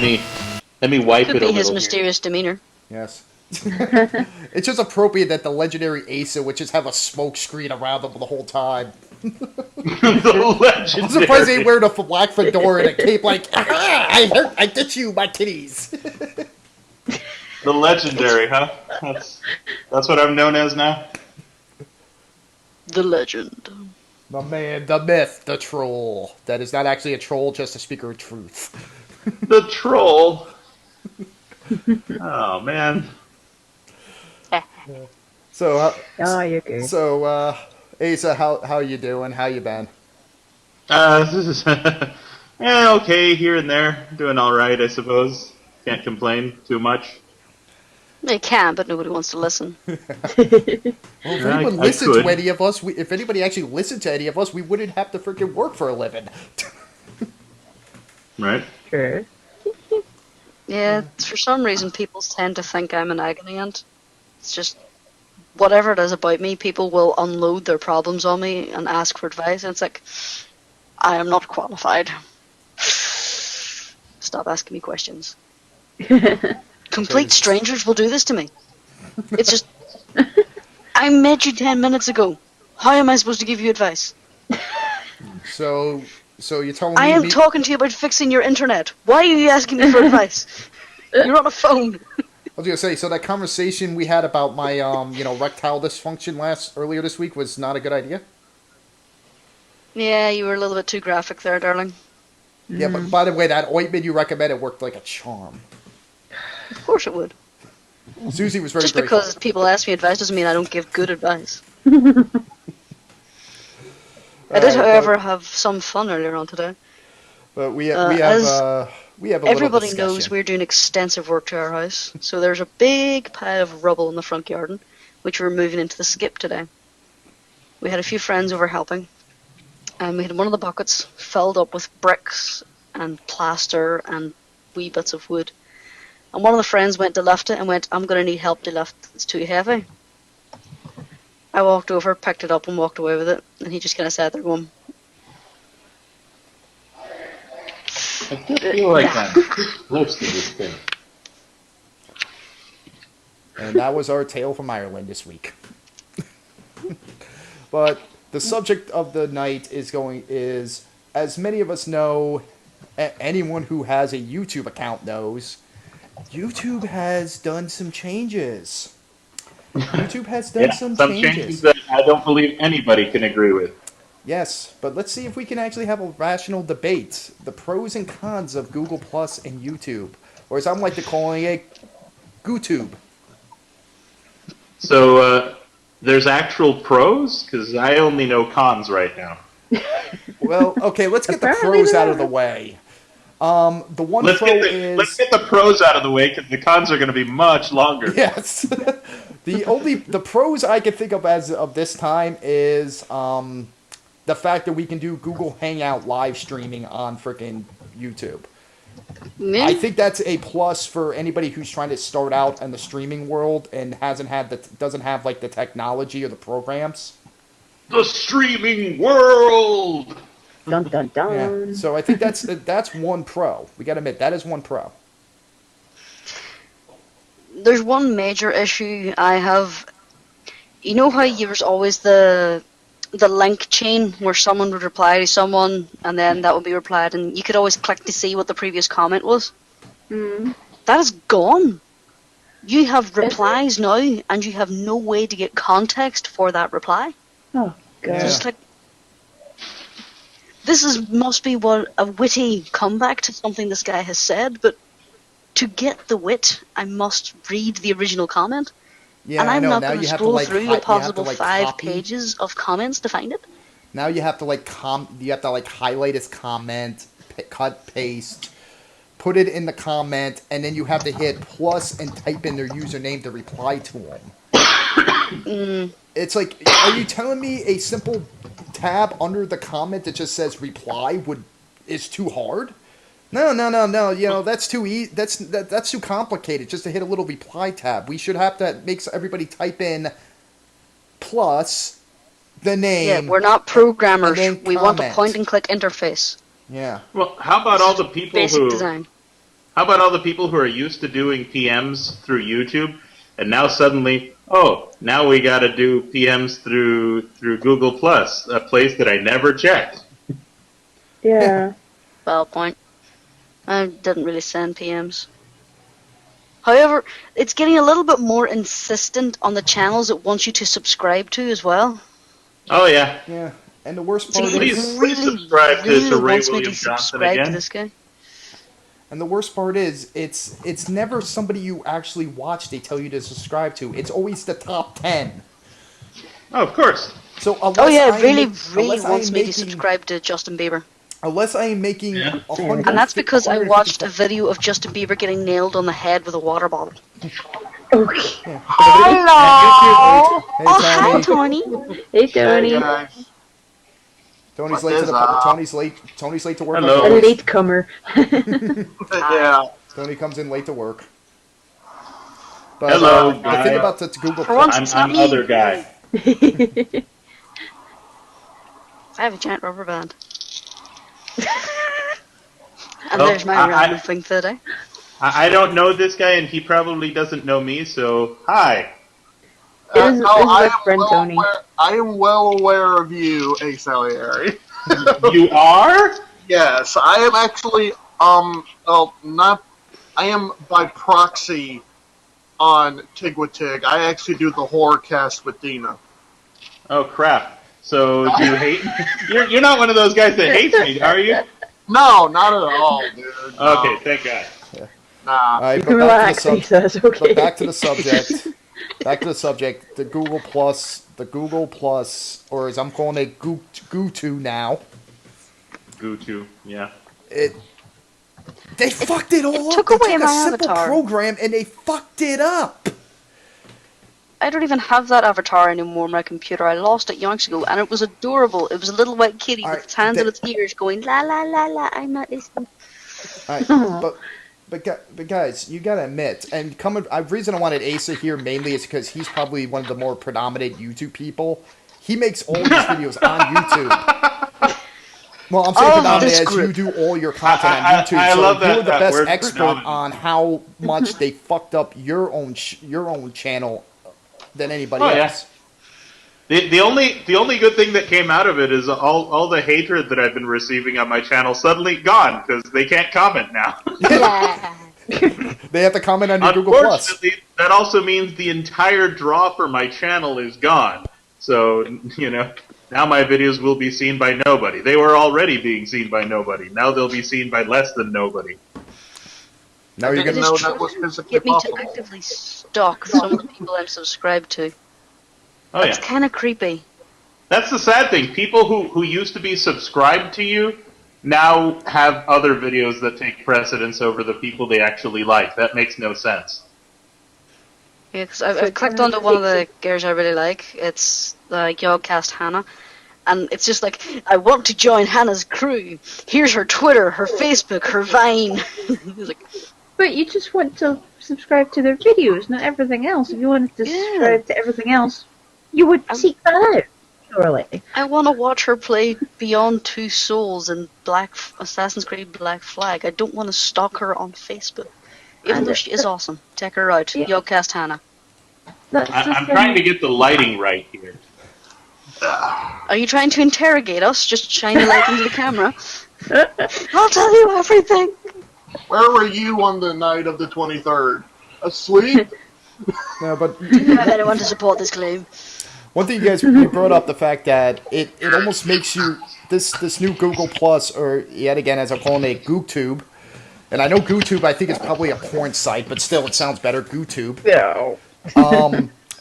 me wipe Could it a be his little mysterious demeanor. Yes. It's just appropriate that the legendary Asa would just have a smoke screen around them the whole time. The legendary. I'm surprised they wear the black fedora and a cape like, aha, I get you, my titties. The legendary, huh? That's what I'm known as now. The legend. The man, the myth, the troll. That is not actually a troll, just a speaker of truth. The troll. Oh man. So, you're good. so, Asa, how you doing? How you been? This is okay here and there. Doing all right, I suppose. Can't complain too much. They can, but nobody wants to listen. Well, if anyone listened could. to any of us, if anybody actually listened to any of us, we wouldn't have to freaking work for a living. Right? True. Yeah, for some reason people tend to think I'm an agony aunt. It's just, whatever it is about me, people will unload their problems on me and ask for advice, and it's like, I am not qualified. Stop asking me questions. Complete strangers will do this to me. It's just, I met you 10 minutes ago. How am I supposed to give you advice? So you're telling me... I am talking to you about fixing your internet. Why are you asking me for advice? You're on a phone. I was gonna say, so that conversation we had about my, erectile dysfunction earlier this week was not a good idea? Yeah, you were a little bit too graphic there, darling. Yeah, but by the way, that ointment you recommended worked like a charm. Of course it would. Susie was very Just grateful. because people ask me advice doesn't mean I don't give good advice. I did, however, have some fun earlier on today. But we have a little Everybody discussion. knows we're doing extensive work to our house, so there's a big pile of rubble in the front garden, which we're moving into the skip today. We had a few friends over helping, and we had one of the buckets filled up with bricks and plaster and wee bits of wood. And one of the friends went to lift it and went, I'm going to need help to lift, it's too heavy. I walked over, picked it up and walked away with it, and he just kind of sat there going, I do feel like I'm close to this thing. And that was our tale from Ireland this week. But the subject of the night is, as many of us know, anyone who has a YouTube account knows, YouTube has done some changes. YouTube has done some changes that I don't believe anybody can agree with. Yes, but let's see if we can actually have a rational debate. The pros and cons of Google Plus and YouTube. Or as I'm like to call it, GooTube. So, there's actual pros? Because I only know cons right now. Well, okay, let's get the pros out of the way. The one Let's pro let's get the pros out of the way, because the cons are going to be much longer. Yes. The pros I can think of as of this time is the fact that we can do Google Hangout live streaming on frickin' YouTube. yeah. I think that's a plus for anybody who's trying to start out in the streaming world and doesn't have like the technology or the programs. The streaming world! Dun dun dun. Yeah. So I think that's one pro. We got to admit that is one pro. There's one major issue I have. You know how there's always the link chain where someone would reply to someone and then that would be replied and you could always click to see what the previous comment was? That is gone. You have replies now and you have no way to get context for that reply. Oh, God. Yeah. Just like, must be what a witty comeback to something this guy has said, but to get the wit, I must read the original comment. Yeah, and I'm I know. not Now going to you have to scroll like through a possible like 5 copy. pages of comments to find it. Now you have to like highlight his comment, cut, paste, put it in the comment, and then you have to hit plus and type in their username to reply to them. It's like, are you telling me a simple tab under the comment that just says reply is too hard? No. You know, that's too that's too complicated just to hit a little reply tab. We should have to make everybody type in plus the name. Yeah, we're not programmers. and then We want a comment. point and click interface. Yeah. Well, how about all the people Basic who... design. How about all the people who are used to doing PMs through YouTube, and now suddenly, oh, now we got to do PMs through Google Plus, a place that I never checked. Yeah. Well, point. I didn't really send PMs. However, it's getting a little bit more insistent on the channels it wants you to subscribe to as well. Oh yeah. Yeah. And the worst So part it is, Please subscribe to really Ray wants me William to Johnson subscribe to again. this guy. and the worst part is, it's never somebody you actually watch. They tell you to subscribe to. It's always the top 10. Oh, of course. So unless Oh yeah, I it really, am really unless I am wants me to making- subscribe to Justin Bieber. Unless I am making Yeah. 100, And that's because I 150 watched a video of Justin Bieber getting nailed on the head with a water bottle. Okay. Yeah. Hello! Hey, Oh, hi, Tony. Tony! Hey, Tony. guys. Tony's What late to is the up? Tony's late to work. Hello. like A always. latecomer. Yeah. Tony comes in late to work. But Hello, the guy. thing about the Google For once, I'm, it's not I'm me. other guy. I have a giant rubber band. And Oh, there's my I- random thing for the day. I don't know this guy, and he probably doesn't know me. So hi. This is I my am friend well Tony. I am well aware of you, Asalieri. You are? Yes, I am actually, not, I am by proxy on Tigwatig. I actually do the horror cast with Dina. Oh crap. So do you hate? You're not one of those guys that hates me, are you? No, not at all, dude. No. Okay, thank God. Nah. All right, You but can back to relax, the he says. Okay. But back to the subject. Back to the subject. The Google Plus, or as I'm calling it, GooTube now. GooTube, yeah. They fucked it all up. took They away took a my simple avatar. program and they fucked it up. I don't even have that avatar anymore on my computer. I lost it yonks ago, and it was adorable. It was a little white kitty with Alright, its hands that- on its ears going, la la la la, I'm not listening. All right, but guys, you gotta admit, and the reason I wanted Asa here mainly is because he's probably one of the more predominant YouTube people. He makes all these videos on YouTube. Well, I'm saying Of predominant this as group. you do all your content on I- YouTube. I so love that- you're the that best word, expert predominant. on how much they fucked up your own channel than anybody Oh, yeah. else. The only good thing that came out of it is all the hatred that I've been receiving on my channel suddenly gone because they can't comment now. Yeah. They have to comment on your Google Plus. Unfortunately, that also means the entire draw for my channel is gone. So, now my videos will be seen by nobody. They were already being seen by nobody. Now they'll be seen by less than nobody. Now you're It gonna is know that trying was to physically get me possible. to actively stalk some of the people I'm subscribed to. Oh It's yeah. kind of creepy. That's the sad thing. People who used to be subscribed to you now have other videos that take precedence over the people they actually like. That makes no sense. Yeah, because I've clicked onto one of the girls I really like. It's the Yogcast Hannah. And it's just like, I want to join Hannah's crew. Here's her Twitter, her Facebook, her Vine. It's like, But you just want to subscribe to their videos, not everything else. If you wanted to Yeah. subscribe to everything else, you would seek that out, surely. I want to watch her play Beyond Two Souls and Assassin's Creed Black Flag. I don't want to stalk her on Facebook. Even though she is awesome. Check her out. Yeah. Yogcast Hannah. That's the I'm thing. trying to get the lighting right here. Are you trying to interrogate us? Just shine a light into the camera. I'll tell you everything. Where were you on the night of the 23rd? Asleep? No, but I don't want to support this claim. one thing you brought up the fact that it almost makes you this new Google Plus, or yet again as I'm calling it, GooTube. And I know GooTube, I think is probably a porn site, but still it sounds better, GooTube. No.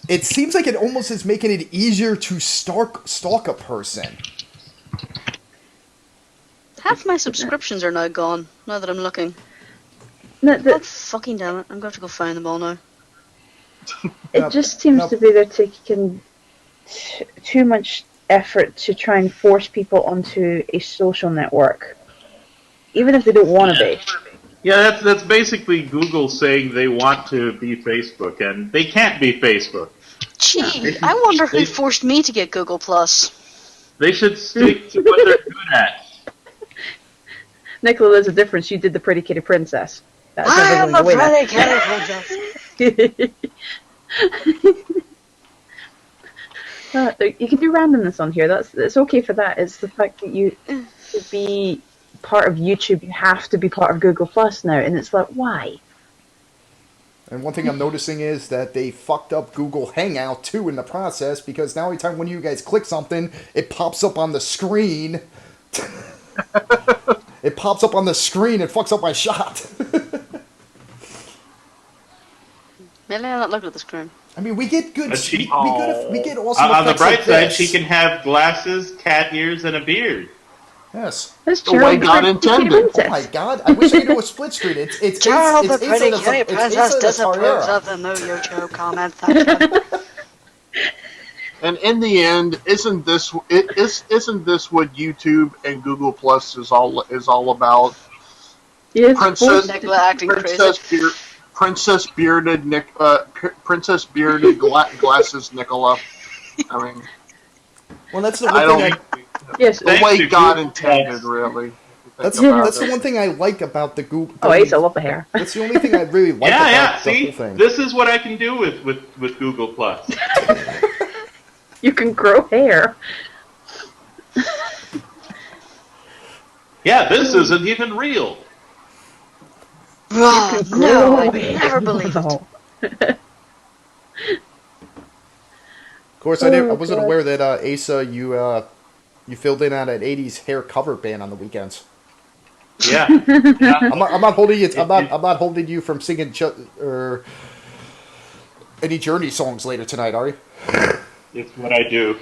It seems like it almost is making it easier to stalk a person. Half my subscriptions are now gone, now that I'm looking. No, Oh, fucking damn it. I'm going to have to go find them all now. it just seems no. to be they're taking too much effort to try and force people onto a social network, even if they don't want to be. Yeah, that's basically Google saying they want to be Facebook, and they can't be Facebook. Gee, I wonder who forced me to get Google Plus. They should stick to what they're good at. Nicola, there's a difference. You did the Pretty Kitty Princess. That's I never am the going away. Freddy Kenny You can do randomness on here. It's okay for that. It's the fact that to be part of YouTube, you have to be part of Google Plus now, and it's like, why? And one thing I'm noticing is that they fucked up Google Hangout too in the process, because now every time when you guys click something, it pops up on the screen. It pops up on the screen and fucks up my shot. Maybe I'm not looking at the screen. I mean, we get good. But she- We get awesome On the effects like bright side, this. she can have glasses, cat ears, and a beard. Yes. That's The way God intended. Oh my god! I wish I could do a split screen. It's Gerald the Asa Pretty that's- Kenny it's Asa Princess that's disapproves Tara. of the Moo Yocho comment section. And in the end, isn't this what YouTube and Google Plus is all about? Yes, Princess- Nicola acting crazy. Princess bearded glasses Nicola. I mean, Well, that's the I one thing. don't. yes. The Thanks way to God Google intended, Plus. really. That's Think about the it. one thing I like about the Google. Oh, Ace, I love the hair. That's the only thing I really like Yeah, about yeah. the See, whole thing. this is what I can do with Google Plus. You can grow hair. Yeah, this isn't even real. Oh, You can no, grow I hair. never believed it. No. Of course, I Oh, wasn't God. aware that Asa, you filled in on an '80s hair cover band on the weekends. Yeah. I'm not holding you. I'm not holding you from singing or any Journey songs later tonight, are you? It's what I do.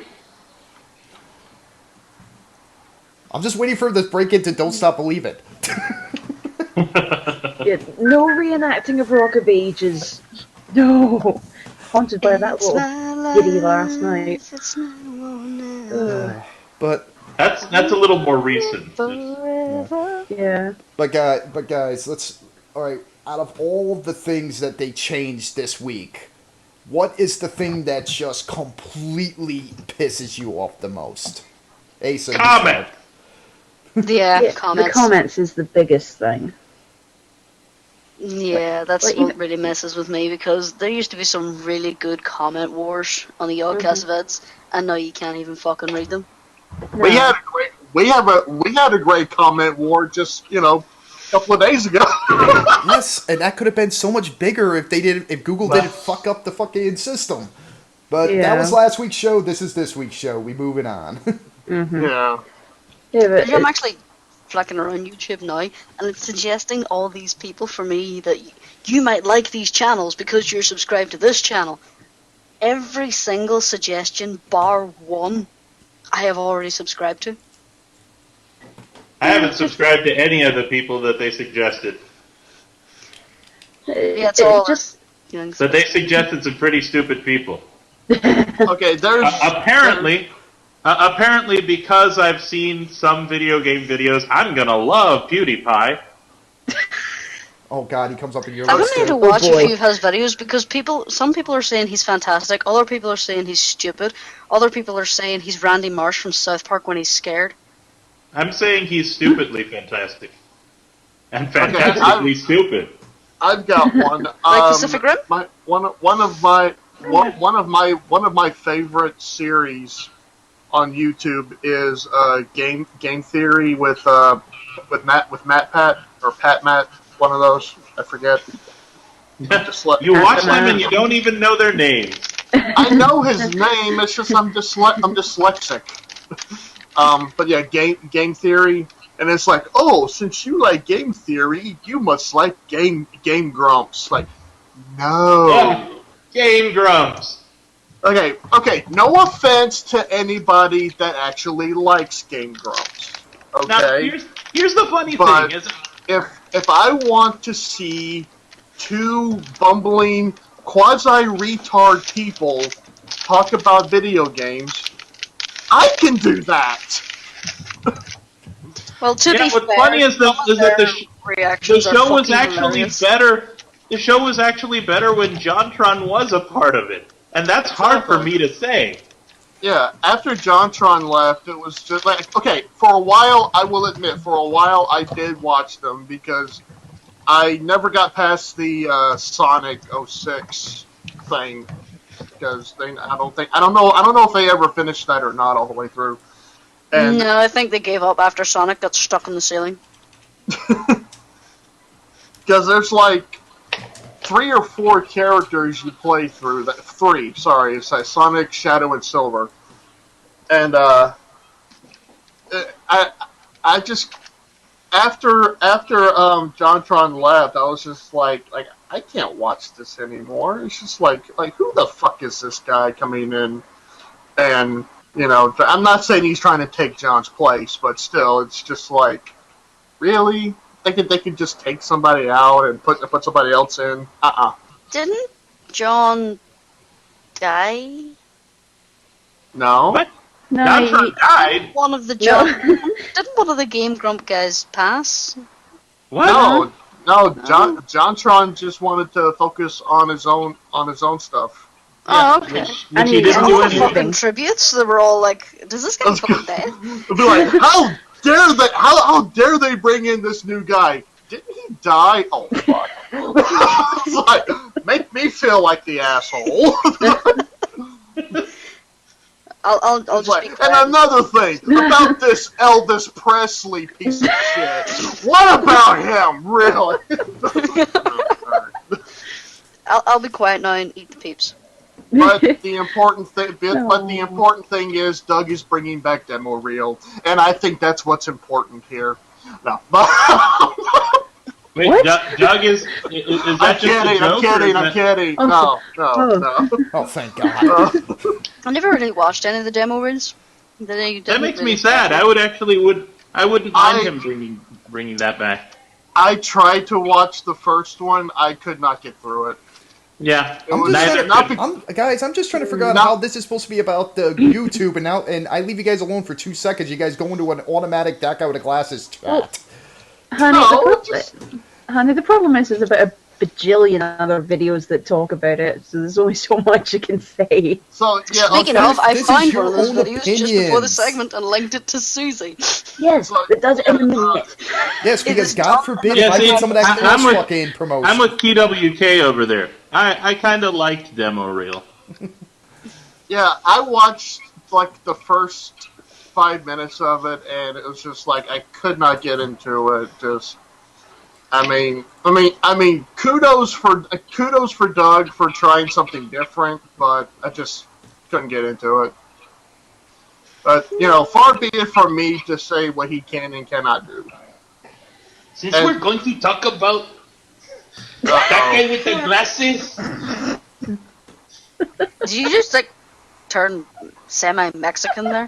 I'm just waiting for the break into "Don't Stop Believin'." Yeah, no reenacting of Rock of Ages. No. Haunted by that little kitty last night. It's my one Ugh. But That's a little more recent. forever. Yeah. But guys, let's. All right. Out of all the things that they changed this week, what is the thing that just completely pisses you off the most? Asa, you Comment. Yeah, comments. The comments is the biggest thing. Yeah, that's Like, what even- really messes with me, because there used to be some really good comment wars on the Mm-hmm. Yodcast vids, and now you can't even fucking read them. No. We had a great comment war just a couple of days ago. Yes, and that could have been so much bigger if Google didn't fuck up the fucking system. But that Yeah. was last week's show. This is this week's show. We moving on. Mm-hmm. Yeah. Yeah, but I'm actually flicking around YouTube now, and it's suggesting all these people for me that you might like these channels because you're subscribed to this channel. Every single suggestion, bar one, I have already subscribed to. I haven't subscribed to any of the people that they suggested. Yeah, it's all just you know, But they suggested some pretty stupid people. Okay, there's Apparently, because I've seen some video game videos, I'm gonna love PewDiePie. Oh God, he comes up in your I list. don't need to too. watch a boy. few of his videos because some people are saying he's fantastic, other people are saying he's stupid, other people are saying he's Randy Marsh from South Park when he's scared. I'm saying he's stupidly fantastic. And fantastically I'm- stupid. I've got one. Like Pacific Rim? One of my favorite series on YouTube is Game Theory with Matt Pat or Pat Matt, one of those. I forget. You watch them and you don't even know their names. I know his name. It's just I'm dyslexic. But yeah, Game Theory, and it's like, oh, since you like Game Theory, you must like Game Grumps. Like, no. Yeah. Game Grumps. Okay. No offense to anybody that actually likes Game Grumps. Now, Okay, here's the funny But- thing. Is if I want to see two bumbling quasi-retard people talk about video games, I can do that. Well, to be what's fair, funny is that the reactions are show was fucking actually hilarious. better. The show was actually better when JonTron was a part of it, and that's hard for me to say. Yeah, after JonTron left, it was just like, okay, for a while, I will admit, for a while I did watch them because I never got past the Sonic 06 thing because I don't know if they ever finished that or not all the way through. And No, I think they gave up after Sonic got stuck in the ceiling. because there's like 3 or 4 characters you play through. Three, sorry, it's like Sonic, Shadow, and Silver. And I just after JonTron left, I was just like I can't watch this anymore. It's just like who the fuck is this guy coming in? And I'm not saying he's trying to take John's place, but still, it's just like, really? They could just take somebody out and put somebody else in. Didn't John die? No. What? No, JonTron died? One of the didn't one of the Game Grump guys pass? What? No. JonTron just wanted to focus on his own stuff. Oh, okay. Which he didn't And do all the anyway. fucking tributes, they were all like, does this guy fucking dead? It'd be like, how dare they bring in this new guy? Didn't he die? Oh fuck! It's like, make me feel like the asshole. I'll It's just like, be and quiet. another thing about this Elvis Presley piece of shit. What about him, really? I'll be quiet now and eat the peeps. But the important thing is Doug is bringing back demo reel, and I think that's what's important here. No, but Wait, What? Doug is that I'm just a joke? I'm kidding. No. Oh, thank God. I never really watched any of the demo reels. That makes me sad. I wouldn't mind him bringing that back. I tried to watch the first one. I could not get through it. Yeah, It was neither not could- Guys, I'm just trying to figure out how this is supposed to be about the YouTube, and I leave you guys alone for 2 seconds. You guys go into an automatic deck out of glasses chat. Honey, No, honey, the problem is there's about a bajillion other videos that talk about it, so there's only so much you can say. So yeah. Speaking okay. of, I This is found your one of those own videos just before the opinions. segment and linked it to Susie. Yes, it does it every minute. Yes, because is God Tom- forbid Yeah, if I see, get some of that I'm cross with- fucking promotion. I'm with KWK over there. I kind of liked demo reel. Yeah, I watched like the first 5 minutes of it, and it was just like I could not get into it. Just, I mean, kudos for Doug for trying something different, but I just couldn't get into it. But far be it from me to say what he can and cannot do. Since And- we're going to talk about that guy with the glasses, Did you just turn semi-Mexican there?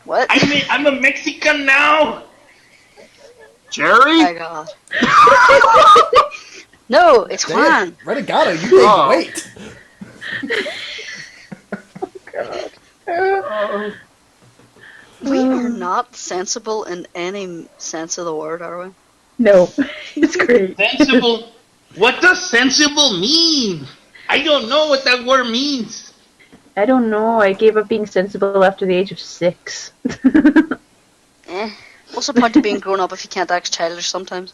What? I'm a Mexican now. Jerry? My God. No, it's Juan. Renegado, you made Oh. wait. We are not sensible in any sense of the word, are we? No, it's great. Sensible. What does sensible mean? I don't know what that word means. I don't know. I gave up being sensible after the age of 6. What's the point of being grown up if you can't act childish sometimes?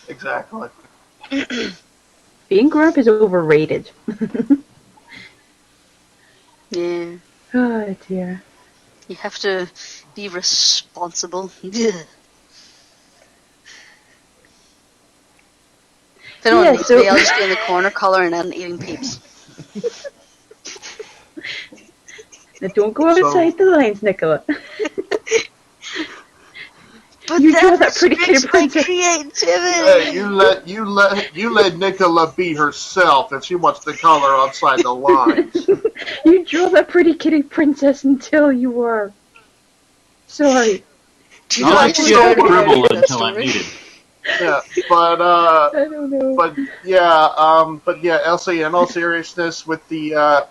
Exactly. Being grown up is overrated. Yeah. Oh dear. You have to be responsible. Ugh. If anyone Yeah, needs so- me, I'll just be in the corner colouring and eating peeps. Now don't go outside the lines, Nicola. But You that draw that pretty restricts kid my princess. creativity. Hey, you let Nicola be herself if she wants to color outside the lines. You draw that pretty kitty princess until you were. Sorry. Do you I'll like just the feel story? dribble That until I story? need it. Yeah, but I don't know. Elsie, in all seriousness, with the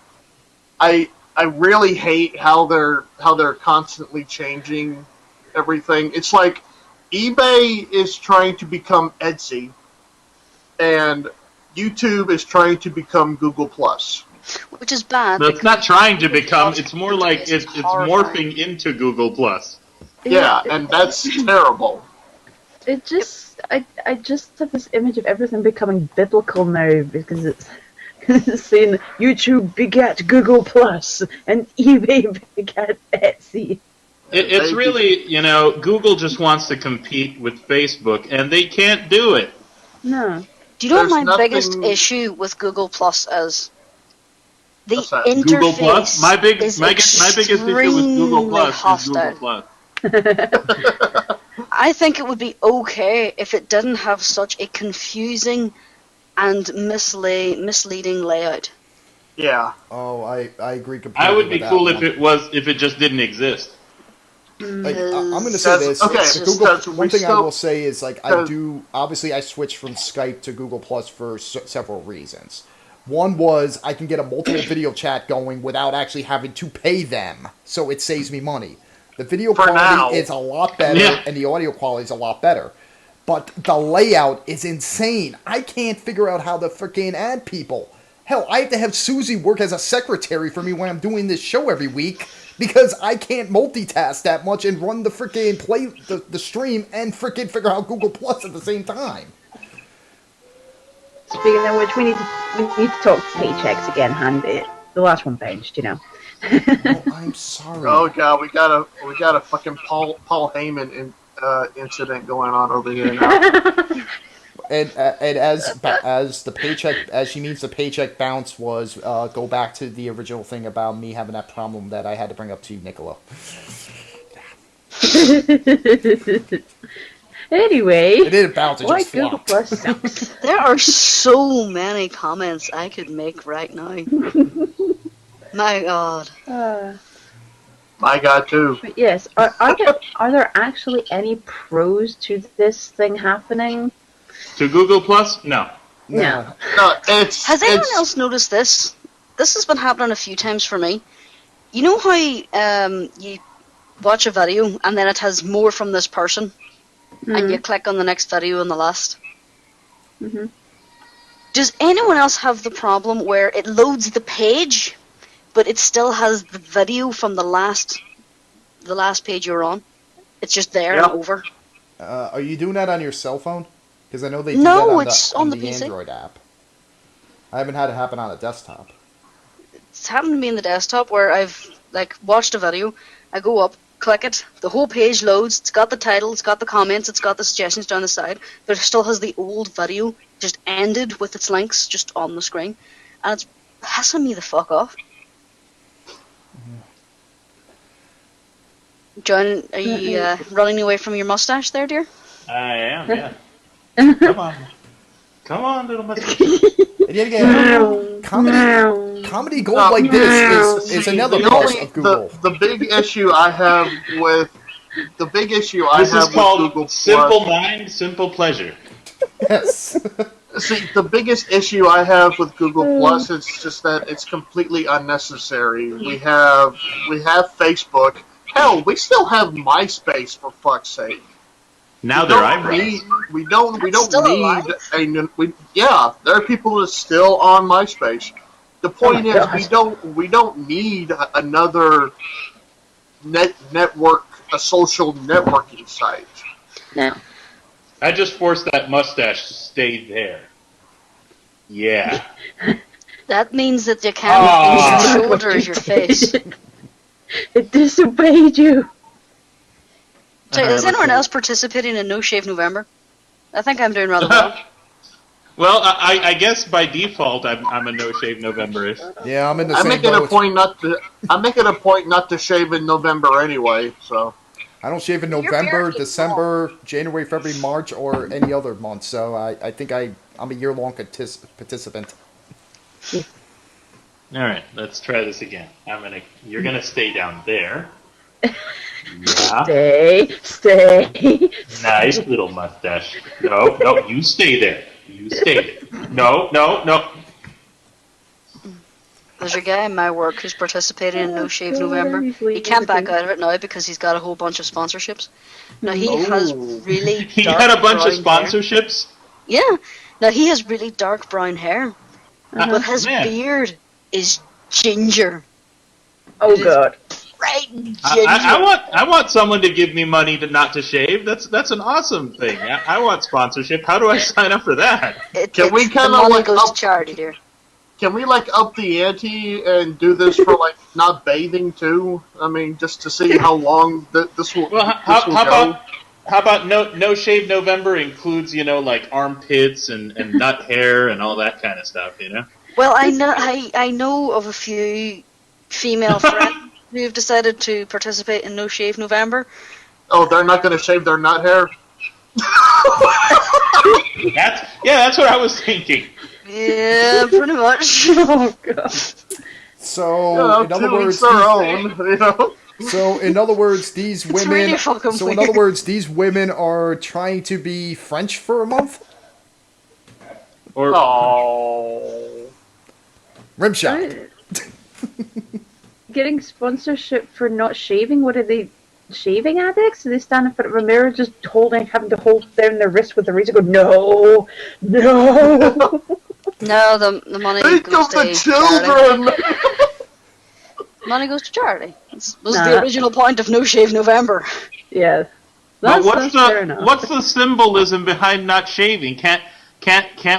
I really hate how they're constantly changing everything. It's like eBay is trying to become Etsy, and YouTube is trying to become Google Plus. Which is bad. No, it's not trying to become. because It's more like it's horrifying. morphing into Google Plus. Yeah, and that's terrible. It just I just have this image of everything becoming biblical now because it's saying YouTube begat Google Plus and eBay begat Etsy. It's really, Google just wants to compete with Facebook, and they can't do it. No. Do you know what There's my biggest nothing- issue with Google Plus is? The What's that? interface Google Plus. My biggest is issue with Google Plus hostile. is Google Plus. I think it would be okay if it didn't have such a confusing and misleading layout. Yeah. Oh, I agree completely. I would be with that cool one. if it just didn't exist. Like, I'm going to say That's- this. okay, The Google, that's- one we thing I still- will say is, like, obviously I switched from Skype to Google Plus for several reasons. One was I can get a multiple video chat going without actually having to pay them, so it saves me money. The video For quality now. is a lot better, Yeah. and the audio quality is a lot better. But the layout is insane. I can't figure out how to freaking add people. Hell, I have to have Susie work as a secretary for me when I'm doing this show every week because I can't multitask that much and run the freaking the stream and freaking figure out Google Plus at the same time. Speaking of which, we need to talk paychecks again, Handy. The last one bounced, Oh, I'm sorry. Oh god, we got a fucking Paul Heyman incident going on over here now. And as the paycheck, as she means the paycheck bounce was, go back to the original thing about me having that problem that I had to bring up to you, Nicola. Anyway, It didn't bounce, it why just Google flopped. Plus sucks. There are so many comments I could make right now. My God. My god too. But yes, are there actually any pros to this thing happening? To Google Plus? No. No. No, Has anyone else noticed this? This has been happening a few times for me. You know how you watch a video and then it has more from this person, and you click on the next video on the list? Mm-hmm. Does anyone else have the problem where it loads the page, but it still has the video from the last page you're on? It's just there Yep. and over. Are you doing that on your cell phone? Because I know they do No, that it's on on the the PC. Android app. I haven't had it happen on a desktop. It's happened to me in the desktop where I've watched a video, I go up, click it, the whole page loads, it's got the title, it's got the comments, it's got the suggestions down the side, but it still has the old video just ended with its links just on the screen, and it's pissing me the fuck off. John, are you running away from your mustache there, dear? I am, yeah. Come on. Come on, little mustache. And yet again, comedy gold like this is another plus of Google. The big issue I have with This is with called Google Simple Plus. Mind, Simple Pleasure. Yes. See, the biggest issue I have with Google Plus is just that it's completely unnecessary. We have Facebook. Hell, we still have MySpace, for fuck's sake. Now We they're don't eyebrows. need. We don't still need yeah, there are people that's still on MySpace. The point my is, God. we don't need another a social networking site. No. I just forced that mustache to stay there. Yeah. That means that your camera use your shoulder as your face. It disobeyed you. So, is anyone else participating in No Shave November? I think I'm doing rather well. Well, I guess by default I'm a no shave Novemberist. Yeah, I'm in the I same make it boat. a point not to. I make it a point not to shave in November anyway. So I don't shave in Your November, beard is December, January, February, March, or any other month. So I think I'm a year-long participant. All right, let's try this again. You're gonna stay down there. Yeah. Stay. Nice little mustache. No, you stay there. You stay there. No. There's a guy in my work who's participating in No Shave God, November. he's He leaving can't back everything. out of it now because he's got a whole bunch of sponsorships. Now he has really He dark got a bunch of brown hair. sponsorships. Yeah. Now he has really dark brown hair, but his Man. beard is ginger. Oh god. right, I want someone to give me money to not to shave. That's an awesome thing. I want sponsorship. How do I sign up for that? Can we the kinda, money like, goes to up- charity, dear. Can we like up the ante and do this for like not bathing too? I mean, just to see how long this will Well, this will go. how about no shave November includes like armpits and nut hair and all that kind of stuff, Well, I know of a few female friends who have decided to participate in No Shave November. Oh, they're not going to shave their nut hair. That's what I was thinking. Yeah, pretty much. Oh god. So, in other to words, each their own. so in other words, these It's women. really fucking So in weird. other words, these women are trying to be French for a month. Or Oh. Rim shot. Getting sponsorship for not shaving? What are they? Shaving addicts? Are they standing in front of a mirror just having to hold down their wrist with a razor? Go, no, no. No, the money Think goes of the to charity. children. Money goes to charity. This was Nah. the original point of No Shave November. Yeah. but That's fair enough. what's the symbolism behind not shaving? Can't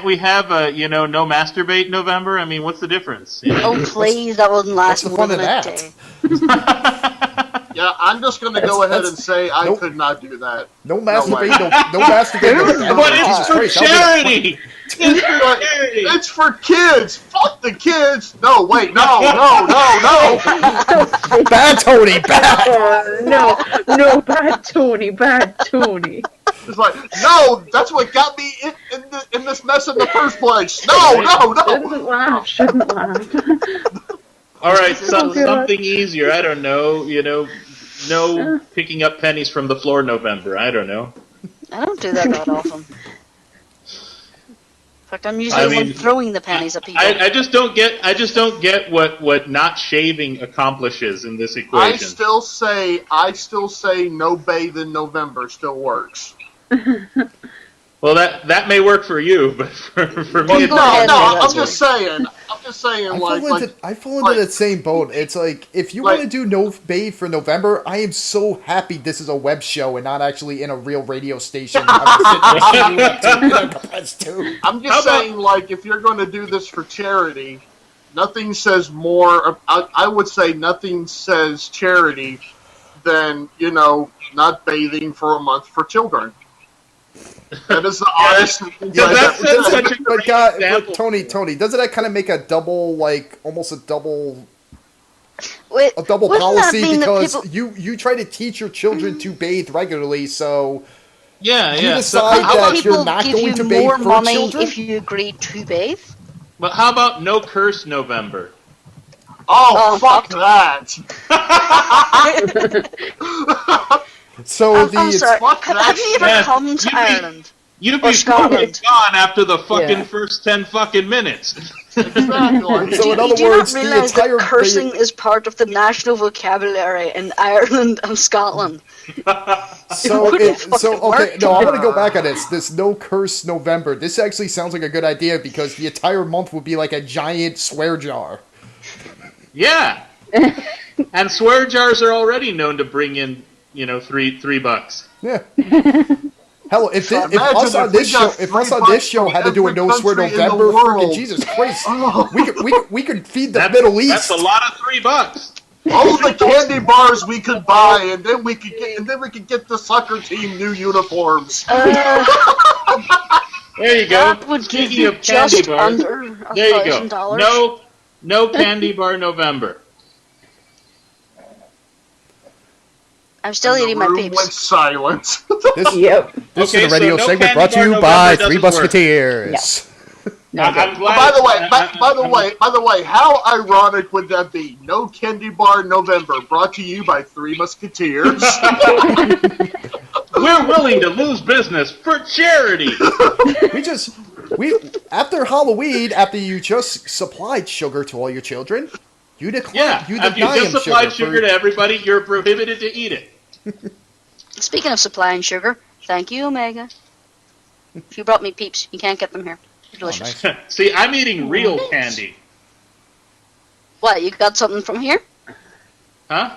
we have a no masturbate November? I mean, what's the difference? Oh please, that wouldn't last what's the more fun than of a that? day. Yeah, I'm just going to go ahead and say I Nope. could not do that. No masturbate. No masturbate. But it's Jesus for Christ, I'll be charity. It's for But charity. it's for kids. Fuck the kids. No, wait, no. Bad Tony, bad. Oh, no, bad Tony. It's like, no, that's what got me in this mess in the first place. No. Shouldn't laugh. All right, Oh, God. something easier. I don't know. No picking up pennies from the floor November. I don't know. I don't do that often. In fact, I'm usually the one throwing the pennies at people. I just don't get what not shaving accomplishes in this I equation. still say no bathe in November still works. Well, that may work for you, but for me, Well, it's go not. ahead, I'm that's just saying. I fall into the same boat. It's like, if you want to do no bathe for November, I am so happy this is a web show and not actually in a real radio station. I'm just saying, like, if you're going to do this for charity, nothing says more. I would say nothing says charity than not bathing for a month for children. That is the honest. That's such a great example. But Tony, doesn't that kind of make a double, like, almost a double Wait, wouldn't that policy? mean that Because people- you try to teach your children to bathe regularly, so Yeah. you So decide how that about, people you're not give going you to bathe more for money children? if you agree to bathe? but how about no curse November? Oh, fuck that! So I'm sorry. fuck Have that you ever shit. come to Ireland? You'd Or be fucking Scotland. gone after the fucking Yeah. first 10 fucking minutes. Exactly. So in other Do you words, not the realise entire that cursing is part of the national vocabulary in Ireland and Scotland? So, It wouldn't fucking okay, work. no, I want to go back on this. This no curse November. This actually sounds like a good idea because the entire month would be like a giant swear jar. Yeah. And swear jars are already known to bring in, $3. Yeah. Hell, if Imagine us on if we this show, got if us on $3 this show had to do a from no swear every country in the November, freaking world. Jesus Christ, Oh. we could feed the Middle East. That's a lot of $3. All the candy bars we could buy, and then we could get the soccer team new uniforms. There you go. That would give Speaking you of candy just bars, under there you go. $1,000. No candy bar November. I'm still And the eating my room peeps. went silent. This, Yep. this Okay, is a radio so no segment candy brought to bar you November by doesn't Three work. Musketeers. I'm glad. By the way, how ironic would that be? No candy bar November, brought to you by Three Musketeers. We're willing to lose business for charity. We after Halloween, after you just supplied sugar to all your children, you decline. Yeah, you if you deny just them supplied sugar. sugar to everybody, you're prohibited to eat it. Speaking of supplying sugar, thank you, Omega. If you brought me peeps, you can't get them here. They're delicious. nice. See, I'm eating real candy. What, you got something from here? Huh?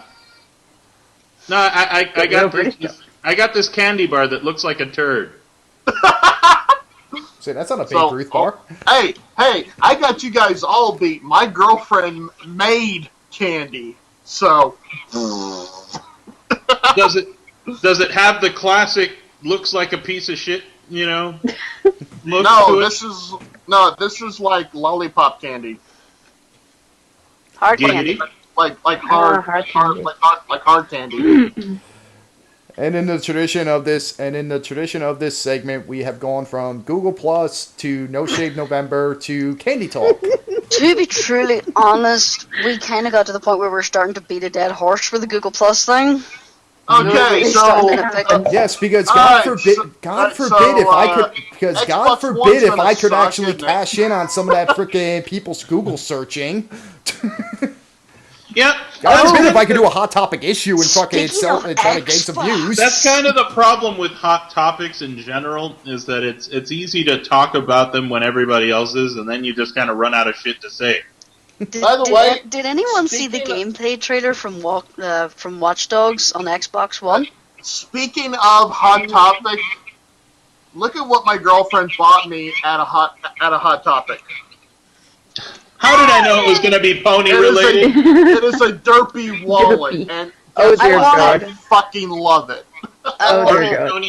No, I Real got British this. I got this candy bar that looks like a turd. So that's not a Babe Ruth bar. Hey, I got you guys all beat. My girlfriend made candy, so. Does it have the classic looks like a piece of shit, look to it? This is like lollipop candy. Hard Giggity. candy. Like hard candy. like hard candy. And in the tradition of this segment, we have gone from Google Plus to No Shave November to Candy Talk. To be truly honest, we kind of got to the point where we're starting to beat a dead horse for the Google Plus thing. Okay, Really so starting to pick up. Yes, because Alright, God so, forbid if I could, because Xbox God forbid One's if gonna I could suck, actually isn't it? cash in on some of that freaking people's Google searching. Yep. God forbid if I could do a Hot Topic issue and fucking Speaking sell of and try to gain some Xbox. views. That's kind of the problem with hot topics in general, is that it's easy to talk about them when everybody else is, and then you just kind of run out of shit to say. By the way, Did anyone see the gameplay trailer from Watch Dogs on Xbox One? speaking of Hot Topic, look at what my girlfriend bought me at a Hot Topic. How did I know it was going to be pony related? It is a derpy wallet, Derpy. and Oh, guess dear what? God. I fucking love it. Oh, dear God.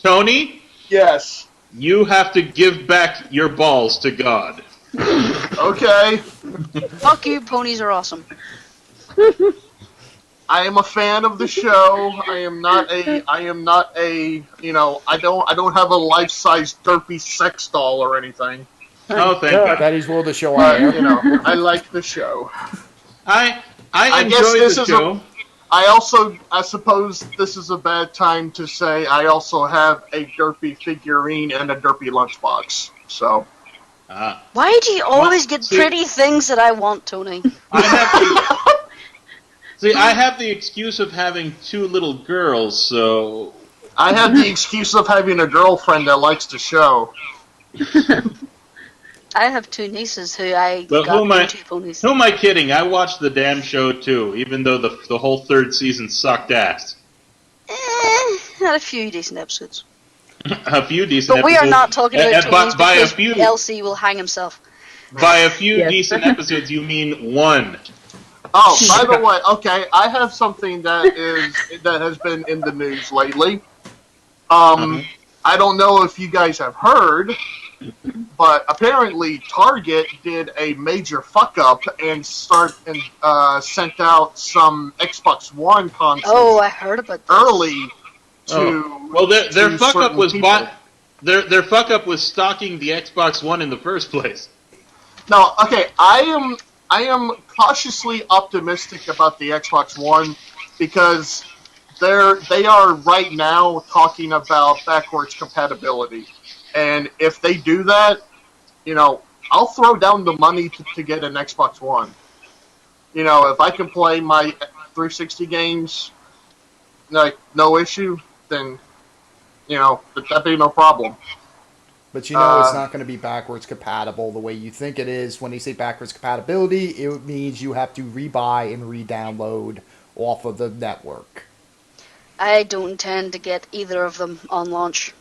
Tony, Yes. you have to give back your balls to God. Okay. Fuck you, ponies are awesome. I am a fan of the show. I am not a I don't have a life-size derpy sex doll or anything. Oh, thank God. That is will the show on But, air. I like the show. I guess enjoy this the is show. I suppose this is a bad time to say I also have a derpy figurine and a derpy lunchbox. So, Why do you always get See- pretty things that I want, Tony? I have the excuse of having two little girls, so I have the excuse of having a girlfriend that likes the show. I have two nieces who I But got who am I- two ponies. who am I kidding? I watched the damn show too, even though the whole third season sucked ass. Had a few decent episodes. A few decent But we episodes. are not talking about Tony's by a because few LC will hang himself. by a few Yes. decent episodes, you mean one. Oh, by the way, okay, I have something that has been in the news lately. I don't know if you guys have heard, but apparently Target did a major fuck up and sent out some Xbox One consoles Oh, I heard about this. early to. Well, their to fuck up certain was people. their fuck up was stocking the Xbox One in the first place. No, okay, I am cautiously optimistic about the Xbox One because they are right now talking about backwards compatibility, and if they do that, I'll throw down the money to get an Xbox One. If I can play my 360 games, like no issue, then that'd be no problem. But it's not going to be backwards compatible the way you think it is. When they say backwards compatibility, it means you have to rebuy and re-download off of the network. I don't intend to get either of them on launch.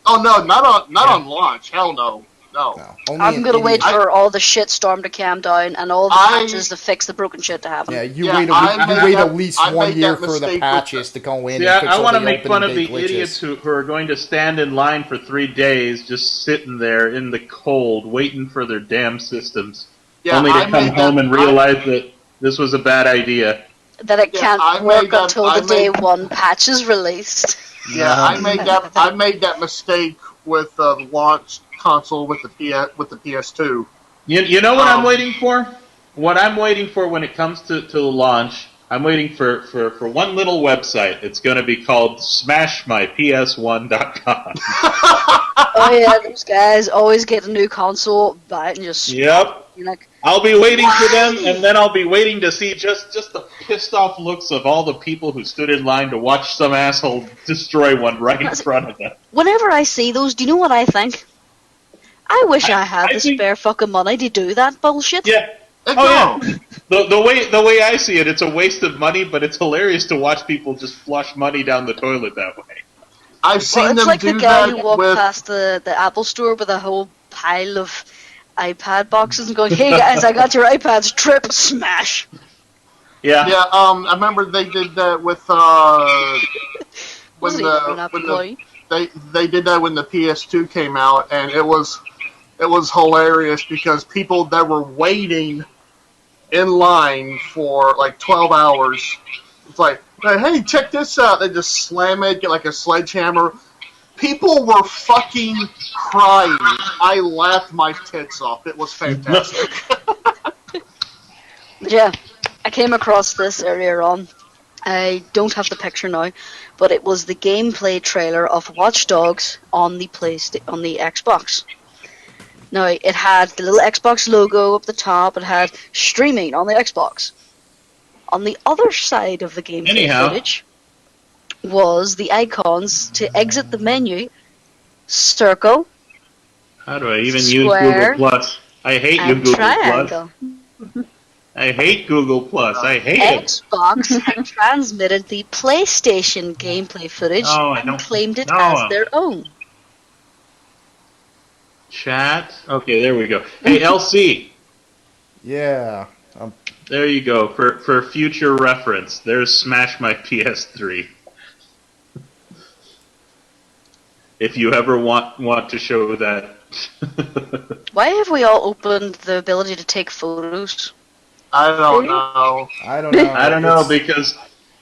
Oh no, not on launch. Hell no, no. No, only I'm an gonna wait idiot- for all the shitstorm to calm down and all the patches to fix the broken shit to happen. Yeah, you Yeah, wait I made at that- least I 1 made year that for the mistake with patches to go in Yeah, and fix I all want to the make fun of opening the day glitches. idiots who are going to stand in line for 3 days just sitting there in the cold waiting for their damn systems. Yeah, only to I come made home that- and realize that this was a bad idea. That it Yeah, can't I work made that- until I the day made- one patch is released. Yeah, I made that mistake with the launch console with the PS2. You know what I'm waiting for? What I'm waiting for when it comes to the launch, I'm waiting for one little website. It's going to be called smashmyps1.com. Oh yeah, those guys always get a new console, buy it and just Yep. you're like, I'll be waiting for them, and then I'll be waiting to see just the pissed off looks of all the people who stood in line to watch some asshole destroy one right in front of them. whenever I see those, do you know what I think? I wish I had I the think- spare fucking money to do that bullshit. Yeah, They Oh, go. yeah. The way I see it, it's a waste of money, but it's hilarious to watch people just flush money down the toilet that way. I've seen Well, it's them like do the guy that who walked with. past the Apple store with a whole pile of iPad boxes and going, "Hey guys, I got your iPads. Trip smash." Yeah. Yeah, I remember they did that with when Wasn't even an the Apple when the employee. they did that when the PS2 came out, and it was hilarious because people that were waiting in line for like 12 hours, it's like, hey, check this out. They just slam it, get like a sledgehammer. People were fucking crying. I laughed my tits off. It was fantastic. Yeah, I came across this earlier on. I don't have the picture now, but it was the gameplay trailer of Watch Dogs on the on the Xbox. Now, it had the little Xbox logo up the top. It had streaming on the Xbox. On the other side of the gameplay footage was the icons to exit the menu: circle, How do I even Square, use Google Plus? I hate you, and Google triangle. Plus. I hate Google Plus. I hate it. Xbox had transmitted the PlayStation gameplay footage No, I and don't. claimed it No. as their own. Chat. Okay, there we go. Hey, LC. Yeah. There you go. For future reference, there's Smash My PS3. If you ever want to show that. Why have we all opened the ability to take photos? I don't know. I don't know. I don't know It's-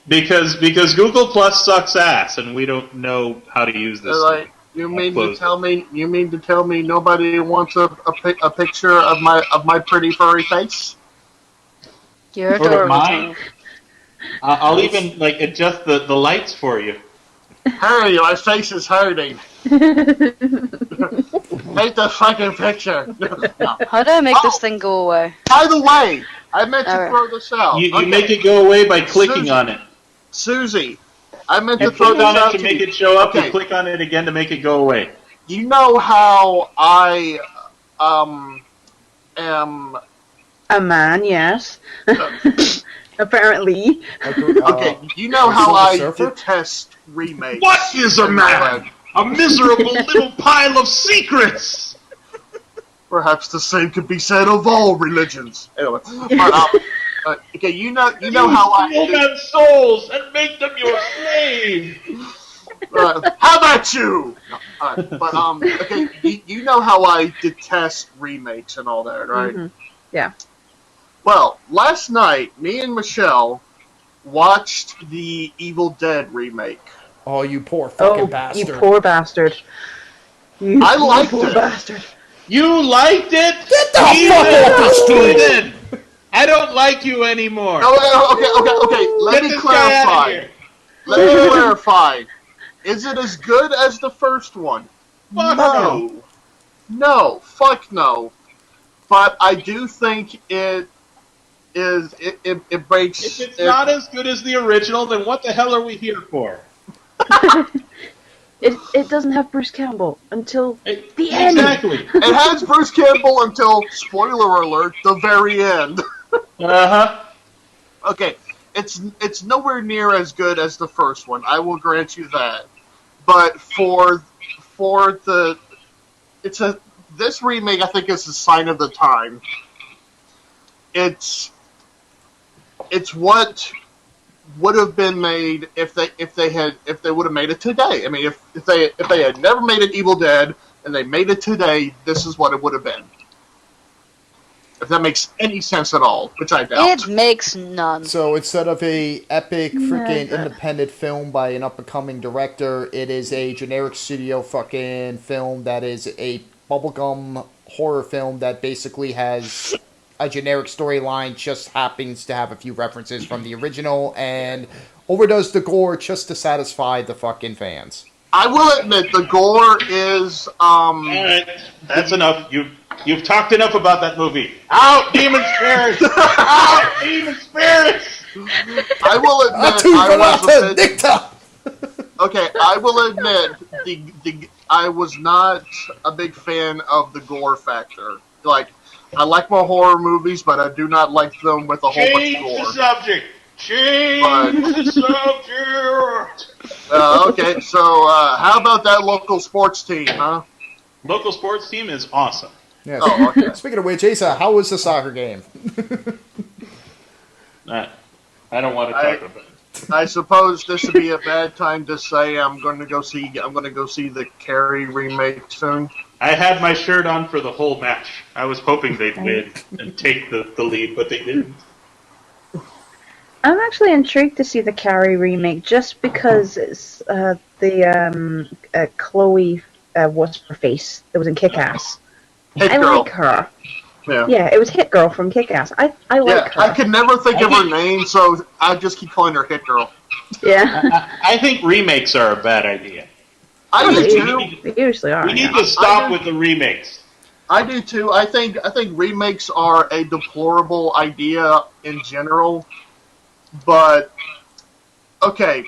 because Google Plus sucks ass and we don't know how to use this. Like, you mean to close tell me? You mean to tell me nobody wants a picture of my pretty furry face? You're Or of adorable. mine? I'll even like adjust the lights for you. Hey, my face is hurting. Make the fucking picture. No. How do I make this thing go away? By the way, I meant to Alright. throw this out. You Okay, make it go away by clicking Susie. on it. Susie, I meant You to throw click this on out it to to make you. it show up, Okay. you click on it again to make it go away. You know how I am. A man, yes. Apparently. Okay, you know how Silver I Surfer? detest remakes. What is a and all that. man? A miserable little pile of secrets! Perhaps the same could be said of all religions. Anyway, but, okay, you know how I. steal men's souls and make them your slave! How about you? No, but okay, you know how I detest remakes and all that, right? Mhm. Yeah. Well, last night, me and Michelle watched the Evil Dead remake. Oh, you poor fucking Oh, bastard. you poor bastard. You I liked poor it. bastard. You liked it? Get the fuck off the street! Eden! I don't like you anymore. Okay. Let Get me this guy out of clarify. here. Let me clarify. Is it as good as the first one? Fuck No. No. Fuck no. But I do think it is. It breaks. If it's not as good as the original, then what the hell are we here for? It doesn't have Bruce Campbell until the end. Exactly. It has Bruce Campbell until, spoiler alert, the very end. Uh-huh. Okay, it's nowhere near as good as the first one. I will grant you that. But for the this remake, I think is a sign of the time. It's what would have been made if they would have made it today. I mean, if they had never made an Evil Dead and they made it today, this is what it would have been. If that makes any sense at all, which I doubt. It makes none. So instead of a epic freaking Yeah. independent film by an up-and-coming director, it is a generic studio fucking film that is a bubblegum horror film that basically has a generic storyline, just happens to have a few references from the original, and overdoes the gore just to satisfy the fucking fans. I will admit the gore is Alright, that's enough. You've talked enough about that movie. Out, demon spirits! Out, demon spirits! I will admit I was a bit, Nicta! okay, I will admit I was not a big fan of the gore factor. Like, I like my horror movies, but I do not like them with a whole bunch Change of the gore. subject. Change the subject. Okay, so how about that local sports team, huh? Local sports team is awesome. Yes. Oh, okay. Speaking of which, Asa, how was the soccer game? I don't want to talk about it. I suppose this would be a bad time to say I'm going to go see the Carrie remake soon. I had my shirt on for the whole match. I was hoping they'd win and take the lead, but they didn't. I'm actually intrigued to see the Carrie remake just because it's Chloe what's her face that was in Kick-Ass. Hit I Girl. like her. Yeah. Yeah, it was Hit Girl from Kick-Ass. I like her. I can never think of her name, so I just keep calling her Hit Girl. Yeah. I think remakes are a bad idea. I do They too. They usually are. We need Yeah. to stop with the remakes. I do too. I think remakes are a deplorable idea in general. But okay,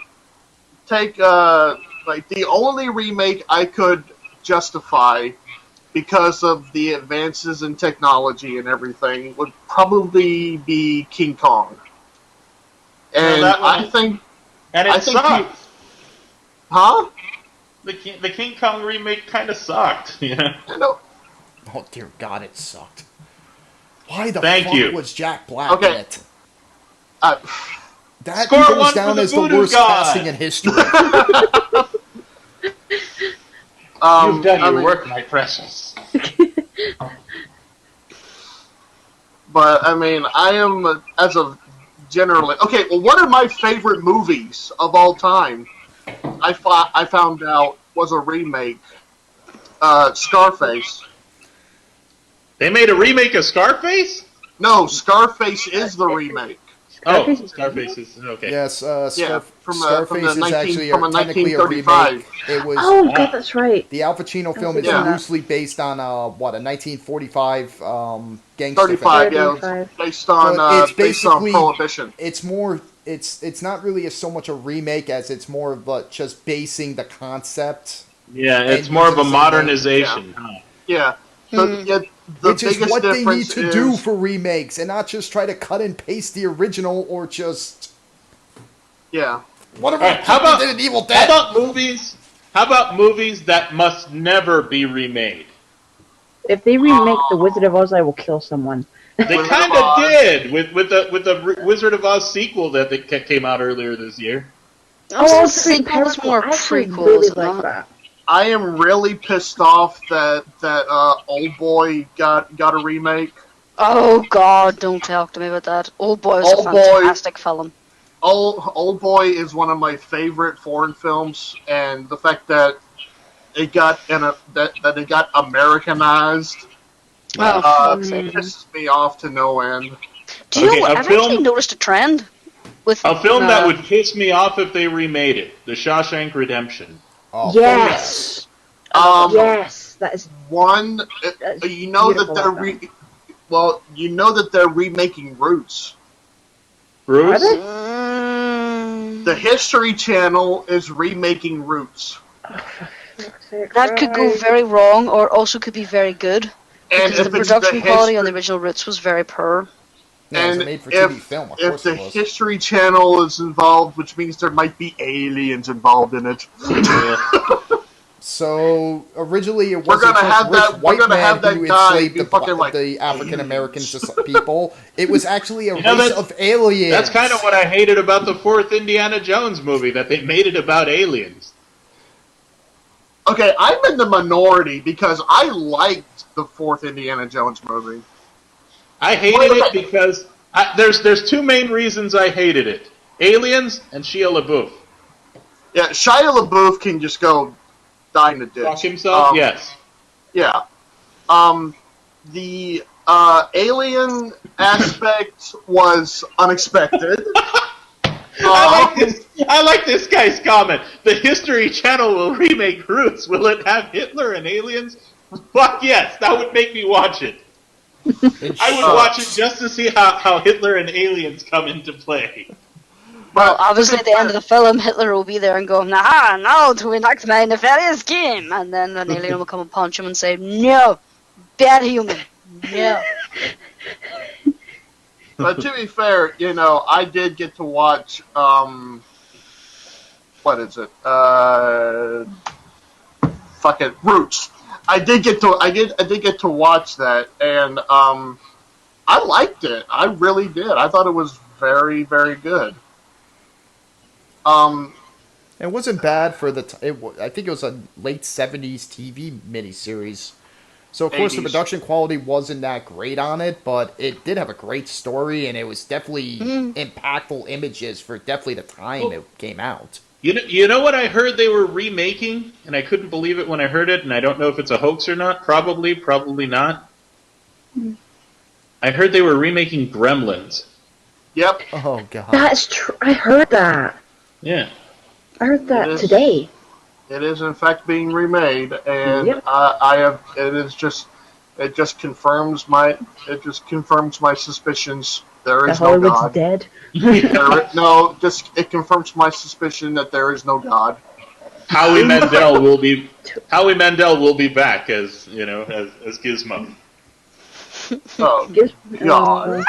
take like the only remake I could justify because of the advances in technology and everything would probably be King Kong. And that one- I think, And I it think sucked. huh? The King Kong remake kind of sucked. Yeah. I know. Oh dear God, it sucked. Why the Thank fuck you. was Jack Black Okay. in it? That Score one goes for down the as the voodoo worst god. casting in history. You've done I your mean, work, my precious. But I mean, I am as of generally okay. Well, one of my favorite movies of all time, I found out was a remake, Scarface. They made a remake of Scarface? No, Scarface is the remake. Scarface Oh, is Scarface is okay. Yes, Yeah, from Scarface the is actually from a technically a 1935. remake. It was Oh God, that's right. the Al Pacino film is Yeah. loosely based on a 1945 gangster 35, film. yeah, it's based on But it's based on basically- Prohibition. It's more. It's not really so much a remake as it's more of just basing the concept, Yeah, it's And more of a using the same modernization. Huh? Yeah, so yeah, the which is biggest what they need difference to is, do for remakes, and not just try to cut and paste the original or just yeah. whatever. All right, how about- did in Evil How Dead? about movies? How about movies that must never be remade? If they remake The Wizard of Oz, I will kill someone. They Wizard kind of of Oz. did with the Wizard of Oz sequel that came out earlier this year. I was gonna it's say pretty was more I actually prequels really and like not. that. I am really pissed off that Old Boy got a remake. Oh God, don't talk to me about that. Old Boy was Old a Boy. fantastic film. Old Boy is one of my favorite foreign films, and the fact that it got that it got Americanized Oh, fuck's sake. pisses me off to no end. Do you Okay, know what? a I've film- actually noticed a trend with A film that would piss me off if they remade it: The Shawshank Redemption. Oh, Yes. Yes, that is. One, That's you know that beautiful, that they're remaking Roots. Bruce? Are they? The History Channel is remaking Roots, That could go very wrong, or also could be very good. and Because if the it's production the quality on the history, original Roots was very poor. Yeah, it was a and made-for-TV film. Of if course the it was. History Channel is involved, which means there might be aliens involved in it. So originally, it We're wasn't gonna just have rich that- we're white gonna men have that who guy enslaved be fucking like the African American people. It was actually a know, race that's- of aliens. That's kind of what I hated about the fourth Indiana Jones movie, that they made it about aliens. Okay, I'm in the minority because I liked the fourth Indiana Jones movie. I hated it because there's two main reasons I hated it: aliens and Shia LaBeouf. Yeah, Shia LaBeouf can just go die in the ditch. Fuck himself? Yes. Yeah. The alien aspect was unexpected. I like this guy's comment. The History Channel will remake Roots. Will it have Hitler and aliens? Fuck yes, that would make me watch it. I would watch it just to see how Hitler and aliens come into play. Well, obviously at the end of the film, Hitler will be there and go, "Nah, now to enact my nefarious scheme," and then an alien will come and punch him and say, "No, bad human, no." But to be fair, I did get to watch. What is it? Fucking Roots. I did get to watch that, and I liked it. I really did. I thought it was very, very good. It wasn't bad for the. I think it was a late '70s TV miniseries. So of course the 80s. production quality wasn't that great on it, but it did have a great story, and it was definitely impactful images for definitely the time it came out. You know what I heard they were remaking, and I couldn't believe it when I heard it, and I don't know if it's a hoax or not. Probably not. I heard they were remaking Gremlins. Yep. Oh god. That's true. I heard that. Yeah. I heard that It is. today. It is in fact being remade, and Yep. it just confirms my suspicions. There That is no Hollywood's God. dead. It confirms my suspicion that there is no God. Howie Mandel will be back as as Gizmo. Oh Just, God!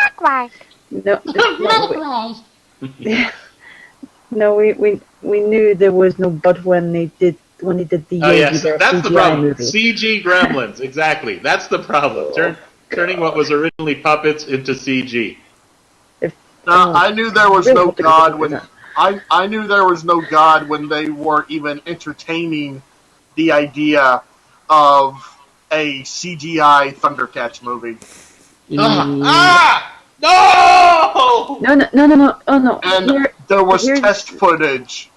no, we knew there was no but when they did the Oh yes, Yogi Bear that's the CGI problem. movie. CG Gremlins, exactly. That's the problem. Turning what was originally puppets into CG. No, I knew there was Really no hope it God doesn't when do that. I knew there was no God when they were even entertaining the idea of a CGI Thundercats movie. No! No. Oh no. And Here- there was here's- test footage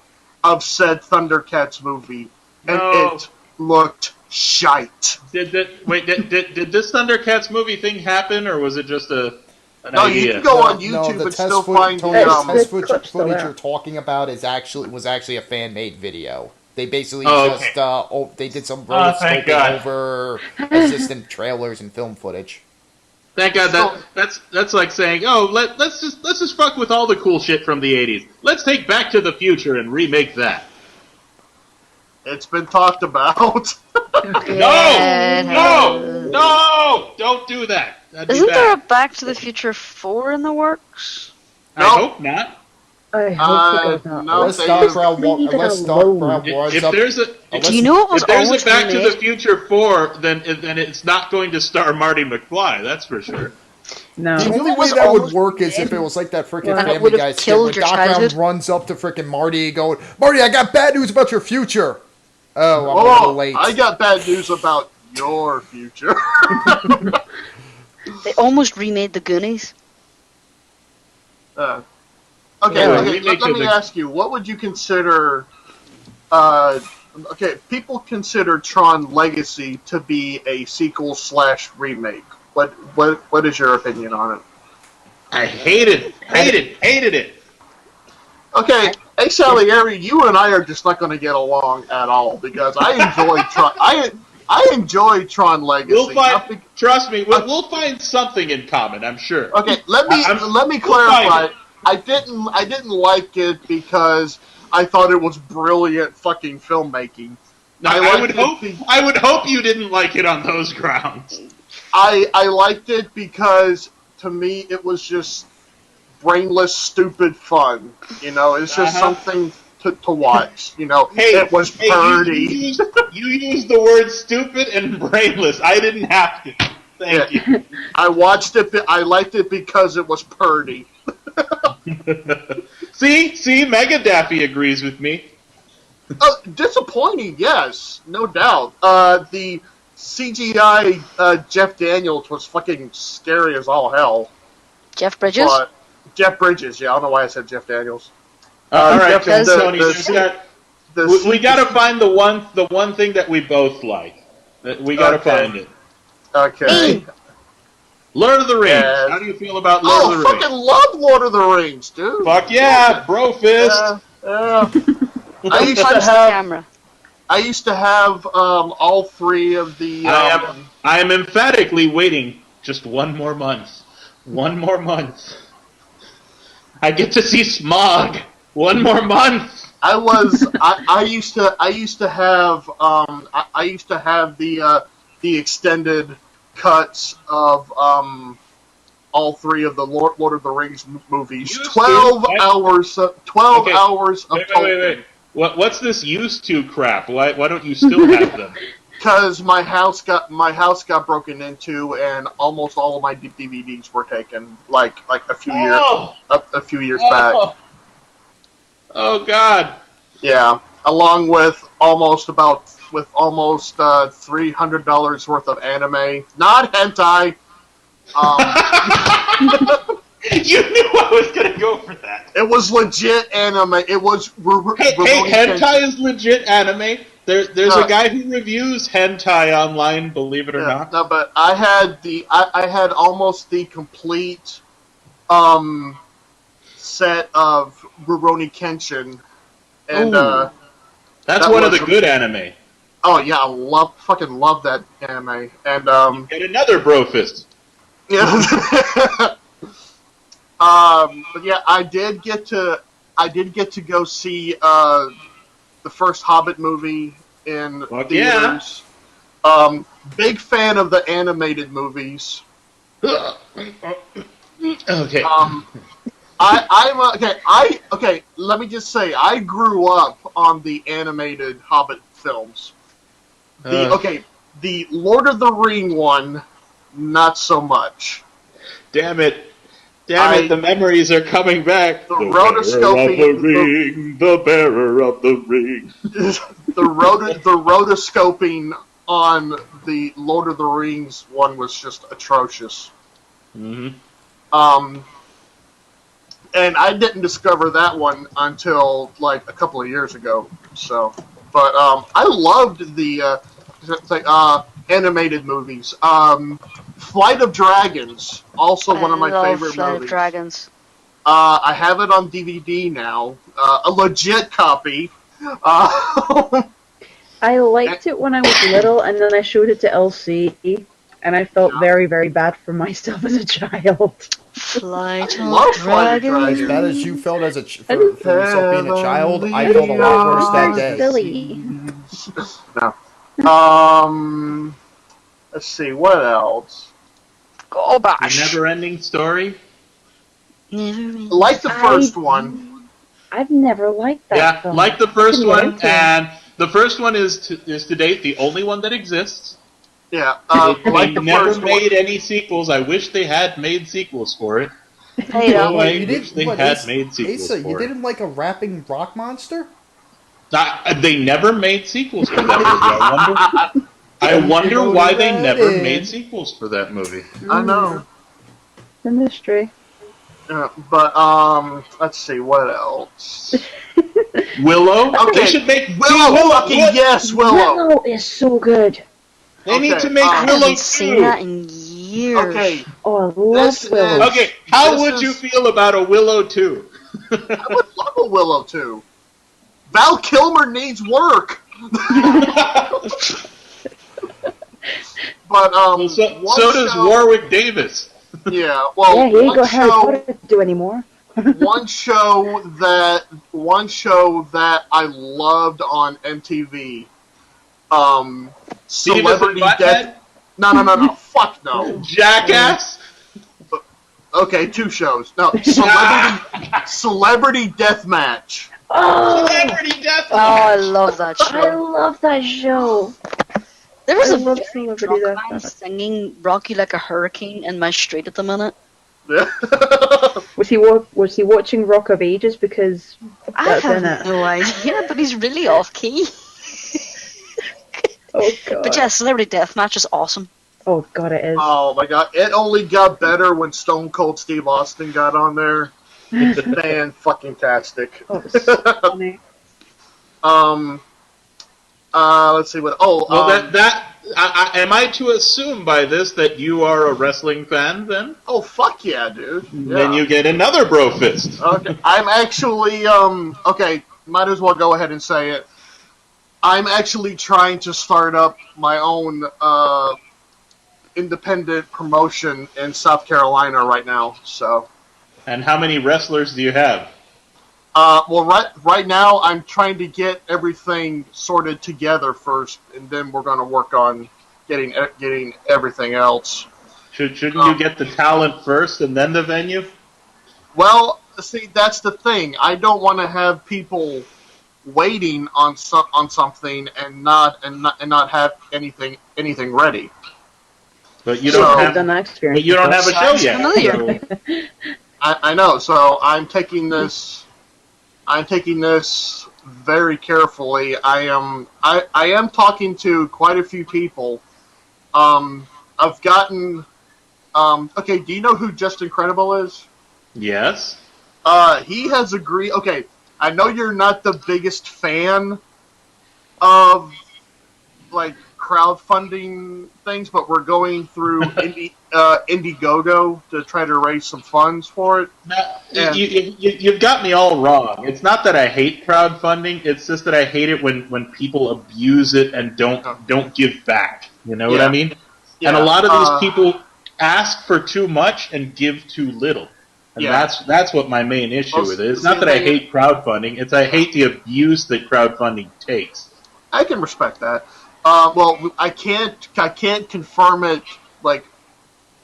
of said Thundercats movie, and No. it looked shite. Did this Thundercats movie thing happen, or was it just an No, you idea? can go on No, YouTube the and still find Tony, the the Yes, test the footage, clip's still there. you're talking about was actually a fan-made video. They basically Oh, just okay. they did some Oh, road thank scoping God. over assistant trailers and film footage. Thank God that's like saying, oh, let's just fuck with all the cool shit from the '80s. Let's take Back to the Future and remake that. It's been talked about. No! Don't do that. That'd be Isn't there a bad. Back to the Future 4 in the works? I No. hope not. I hope it goes not. no, Unless they Doc use- Brown leave it unless Doc alone. Brown runs If up, there's a unless- Do you know it was if there's almost a Back to remade? the Future 4, then it's not going to star Marty McFly. That's for sure. No. The You know only what way was that would almost work is dead? if it was like that freaking And it Family would've Guy skit killed where your Doc Brown childhood? runs up to freaking Marty going, Marty, I got bad news about your future. Oh, I'm a Whoa, little late. I got bad news about your future. They almost remade the Goonies. Okay, Yeah, okay. remake Let of me the- ask you, what would you consider? Okay, people consider Tron Legacy to be a sequel / remake. What is your opinion on it? I hated it. Okay, Asalieri, you and I are just not going to get along at all because I enjoy Tron. I enjoy Tron Legacy. We'll not find. Trust me, we'll find something in common. I'm sure. Okay, let me we'll clarify. find it. I didn't like it because I thought it was brilliant fucking filmmaking. Now, I liked would hope you didn't like it on those grounds. I liked it because to me it was just brainless, stupid fun. It's just something to watch. Hey, it was pretty. You used the word stupid and brainless. I didn't have to. Thank you. I watched it. I liked it because it was pretty. See, Mega Daffy agrees with me. Disappointing, yes, no doubt. The CGI Jeff Daniels was fucking scary as all hell. Jeff Bridges? But Jeff Bridges, yeah, I don't know why I said Jeff Daniels. All right, because Tony, we got to find the one thing that we both like. We got to Okay. find it. Okay. Lord of the Rings. Yes. How do you feel about Lord of Oh, the fucking Rings? love Lord of the Rings, dude. Fuck yeah, bro fist. Yeah. Don't punch the camera. I used to have all three of the. I am emphatically waiting just one more month. One more month. I get to see Smog. One more month. I used to have the extended cuts of all 3 of the Lord of the Rings movies. Used 12 to? hours. 12 Okay. hours of Wait. Tolkien. What's this used to crap? Why don't you still have them? Because my house got broken into, and almost all of my DVDs were taken, like a few years back. Oh God! Yeah, along with almost $300 worth of anime, not hentai. You knew I was gonna go for that. It was legit anime. It was. Hey, hentai is legit anime. There's a guy who reviews hentai online. Believe it or not. No, but I had almost the complete set of Rurouni Kenshin, and That's one of the good anime. oh yeah, I fucking love that anime, and Get another brofist. yeah. But yeah, I did get to go see the first Hobbit movie in Fuck theaters. Big fan of the animated movies. Okay. Okay. Let me just say, I grew up on the animated Hobbit films. The Lord of the Ring one, not so much. Damn it, the memories are coming back. The rotoscoping, the bearer of the ring. the rotoscoping on the Lord of the Rings one was just atrocious. Mm-hmm. And I didn't discover that one until like a couple of years ago. So, but I loved the animated movies. Flight of Dragons, also one of my favorite Flight movies. of Dragons. I have it on DVD now, a legit copy. I liked it when I was little, and then I showed it to LC, and I felt very, very bad for myself as a child. Flight love of Flight of Dragons. As bad as you felt as for yourself being a child, I felt a lot worse that day. Silly. No. Let's see, what else? Go The bash. never-ending story. Like the first one. I've never liked that Yeah, film. like the first Couldn't get one, into it. and the first one is to date the only one that exists. Yeah, They like the never first made one. any sequels. I wish they had made sequels for it. Hey, Oh, I You wish they what, had Asa- made sequels Asa, you for it. didn't like a rapping rock monster? They never made sequels for that movie. I wonder why they never made sequels for that movie. I know. The mystery. But let's see, what else? Willow? Okay, They should make Willow. Fucking yes, Willow. Willow is so good. They need Okay, to make I Willow haven't seen 2. that in years. Okay, Oh, I love This Willow. is- Okay, how This would is- you feel about a Willow 2? I would love a Willow too. Val Kilmer needs work. But one so does show- Warwick Davis. Yeah, well, Yeah, he ain't one got Harry show, Potter to do anymore. one show that I loved on MTV. Celebrity Beavis and Death. No. Fuck no. Jackass? Okay, 2 shows. No, Celebrity Deathmatch. Oh, Celebrity Death. Oh, I love that I show. love that show. There was I a love very Celebrity drunk Deathmatch. man singing "Rocky Like a Hurricane" in my street at the minute. Yeah. Was he watching Rock of Ages because I that's have in it? no idea, but he's really off key. Oh god. But yeah, Celebrity Deathmatch is awesome. Oh god, it is. Oh my god, it only got better when Stone Cold Steve Austin got on there. Man, fucking tastic. Oh, it's so funny. Let's see what. Oh, Well, am I to assume by this that you are a wrestling fan then? oh, fuck yeah, dude. Yeah. Then you get another bro fist. Okay, I'm actually okay. Might as well go ahead and say it. I'm actually trying to start up my own independent promotion in South Carolina right now. So, And how many wrestlers do you have? well, right now I'm trying to get everything sorted together first, and then we're going to work on getting everything else. Shouldn't you get the talent first and then the venue? Well, see, that's the thing. I don't want to have people waiting on something and not have anything ready. But you So- don't I've have. done that experience. But you don't have a show Sounds yet. familiar. so- I know. So I'm taking this. Very carefully. I am talking to quite a few people. I've gotten. Okay, do you know who Just Incredible is? Yes. He has agreed. Okay, I know you're not the biggest fan of like crowdfunding things, but we're going through Indiegogo to try to raise some funds for it. Now, And- you've got me all wrong. It's not that I hate crowdfunding. It's just that I hate it when people abuse it and don't give back. You know what I Yeah. mean? Yeah, And a lot of these people ask for too much and give too little. And Yeah. that's what my main issue Well, with it. It's see, not that I they- hate crowdfunding. It's I hate the abuse that crowdfunding takes. I can respect that. Well, I can't confirm it like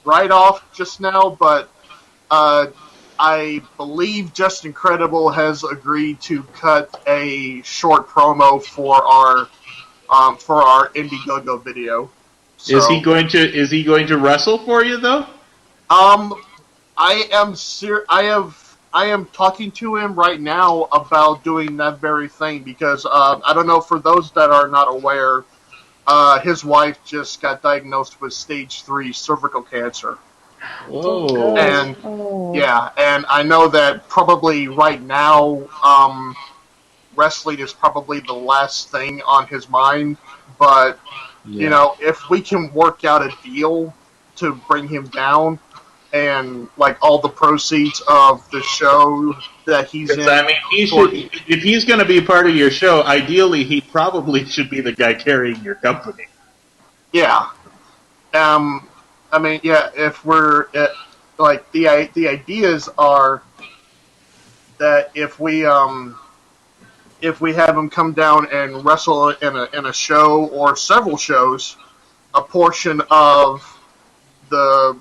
right off just now, but I believe Just Incredible has agreed to cut a short promo for our Indiegogo video. So, Is he going to wrestle for you though? I am talking to him right now about doing that very thing because I don't know, for those that are not aware, his wife just got diagnosed with stage 3 cervical cancer. Whoa. And Oh. yeah, and I know that probably right now, wrestling is probably the last thing on his mind. But you know, if we can work out a deal to bring him down, and like all the proceeds of the show that he's in, I mean, if he's going to be part of your show, ideally he probably should be the guy carrying your company. yeah. I mean, yeah. If we're like the ideas are that if we have him come down and wrestle in a show or several shows, a portion of the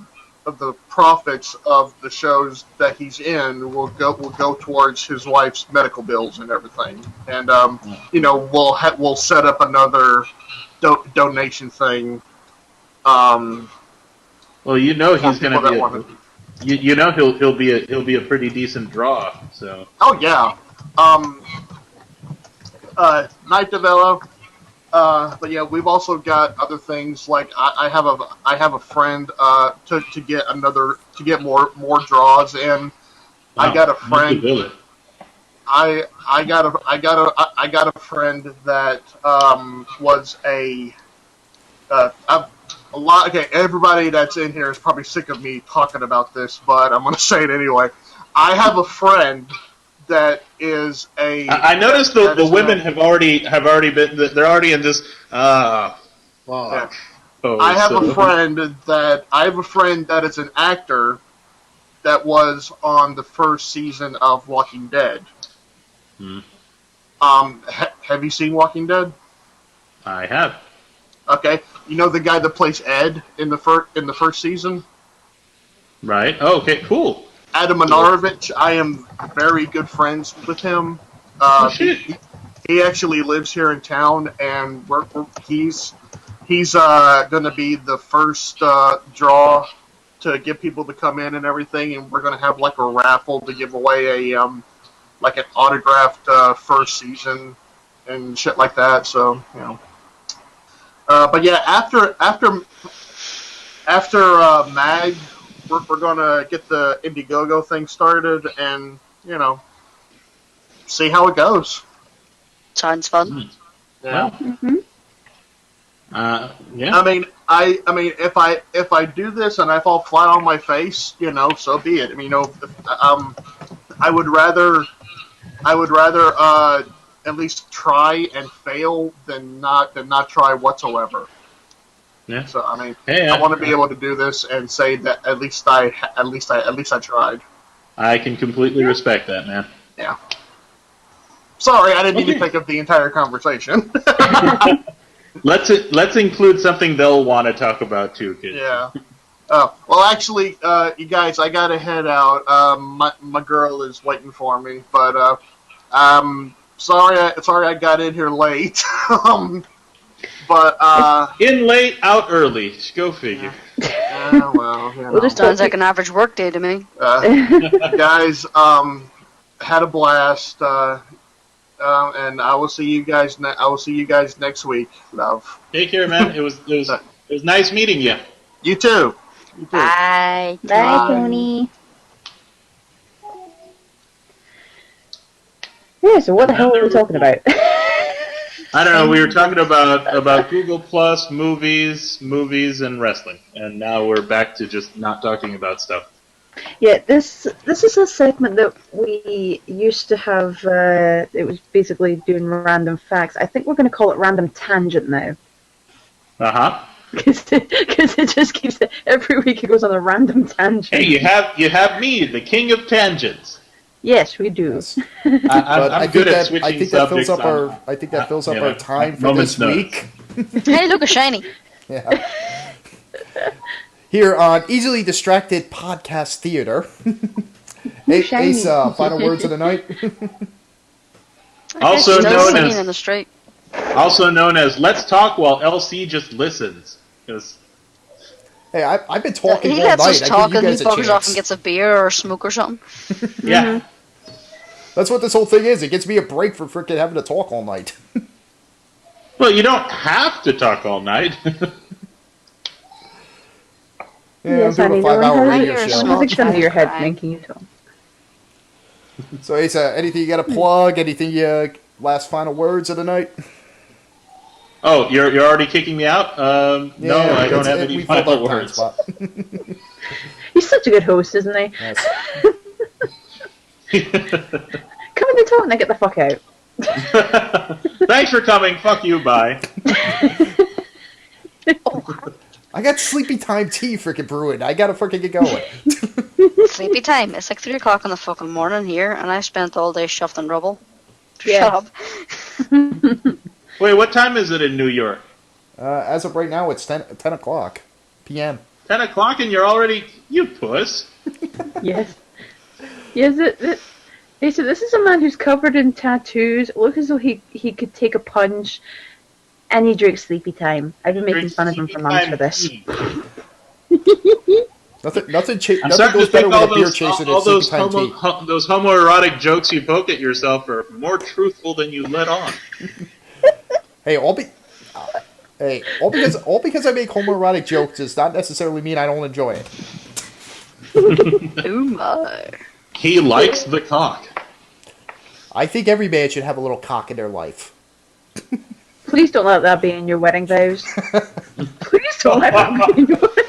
profits of the shows that he's in will go towards his wife's medical bills and everything, and you know, we'll set up another donation thing. Well, you know he's for going people that to want be. You know he'll be a pretty decent draw. So. Oh yeah. Night Develop. But yeah, we've also got other things like I have a friend to get more draws in. I got a friend. I got a friend that was a lot. Okay, everybody that's in here is probably sick of me talking about this, but I'm gonna say it anyway. I have a friend that is a. I noticed the women have already been. They're already in this. Yeah. Oh, I have a friend that is an actor that was on the first season of Walking Dead. Have you seen Walking Dead? I have. Okay, you know the guy that plays Ed in the first season? Right. Oh, okay. Cool. Adam Minarovich. I am very good friends with him. Shit. He actually lives here in town, and he's going to be the first draw to get people to come in and everything, and we're going to have like a raffle to give away a like an autographed first season and shit like that. So you know. But yeah, after Mag, we're gonna get the Indiegogo thing started, and you know, see how it goes. Sounds fun. Yeah. Yeah. I mean, if I do this and I fall flat on my face, you know, so be it. I mean, you know, I would rather at least try and fail than not try whatsoever. Yeah. So I mean, Hey, I want to be able to do this and say that at least I tried. I can completely respect that, man. Yeah. Sorry, I didn't mean to take up the entire conversation. Let's include something they'll want to talk about too, kid. Yeah. Oh, well, actually, you guys, I gotta head out. My girl is waiting for me, but sorry I got in here late. But In late, out early. Go figure. well, you know. We'll just Sounds like an average work day to me. Guys, had a blast, and I will see you guys. I will see you guys next week. Love. Take care, man. It was nice meeting you. You too. You too. Bye. Bye, Tony. Yeah, so what the hell are we talking about? I don't know. We were talking about Google Plus, movies, and wrestling, and now we're back to just not talking about stuff. Yeah, this is a segment that we used to have. It was basically doing random facts. I think we're going to call it random tangent now. Because it just keeps every week it goes on a random tangent. Hey, you have me, the king of tangents. Yes, we do. Yes. I'm good at switching I think that fills subjects. up our time for this week. Hey, look, a shiny. Yeah. Here on Easily Distracted Podcast Theater. Ace, final words of the night. Also known as Let's Talk While LC Just Listens. Hey, I've been talking He all lets night. us I talk give and you he guys a buggers off chance. and gets a beer or a smoke or something. Yeah. That's what this whole thing is. It gets me a break for freaking having to talk all night. Well, you don't have to talk all night. Yeah, I'm doing a 5-hour radio you're a show. small Something's under your head child. making you talk. So, Ace, anything you got to plug? Anything last final words of the night? Oh, you're already kicking me out? No, I don't have any we filled final our time words. slot. He's such a good host, isn't he? Yes. Come in and talk and then get the fuck out. Thanks for coming. Fuck you. Bye. I got sleepy time tea freaking brewing. I gotta freaking get going. Sleepy time. It's like 3 o'clock in the fucking morning here, and I spent all day shuffling rubble. Yeah. Shut up. Wait, what time is it in New York? As of right now, it's 10 o'clock p.m. 10 o'clock and you're already... You puss. Yes. Yes, he said, this is a man who's covered in tattoos. Look as though he could take a punch, and he drinks sleepy time. I've been making fun of him for months for this. Nothing I'm nothing starting goes to better think with a beer chaser than all sleepy those, time tea. those homoerotic jokes you poke at yourself are more truthful than you let on. Hey, all because I make homoerotic jokes does not necessarily mean I don't enjoy it. Oh my. He likes the cock. I think every man should have a little cock in their life. Please don't let that be in your wedding vows. Please don't let that be in your wedding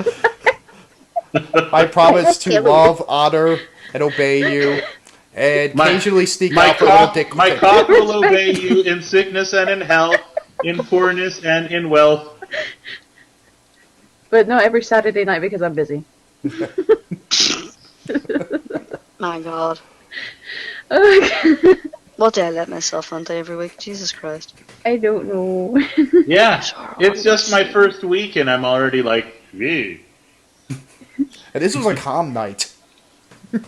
vows. I promise to love, honor, and obey you, and occasionally sneak out for a little dick. My cock will obey you in sickness and in health, in poorness and in wealth. But not every Saturday night because I'm busy. My God. Okay. What do I let myself onto every week? Jesus Christ. I don't know. Yeah, it's just my first week and I'm already like, "Ew." And this was a calm night.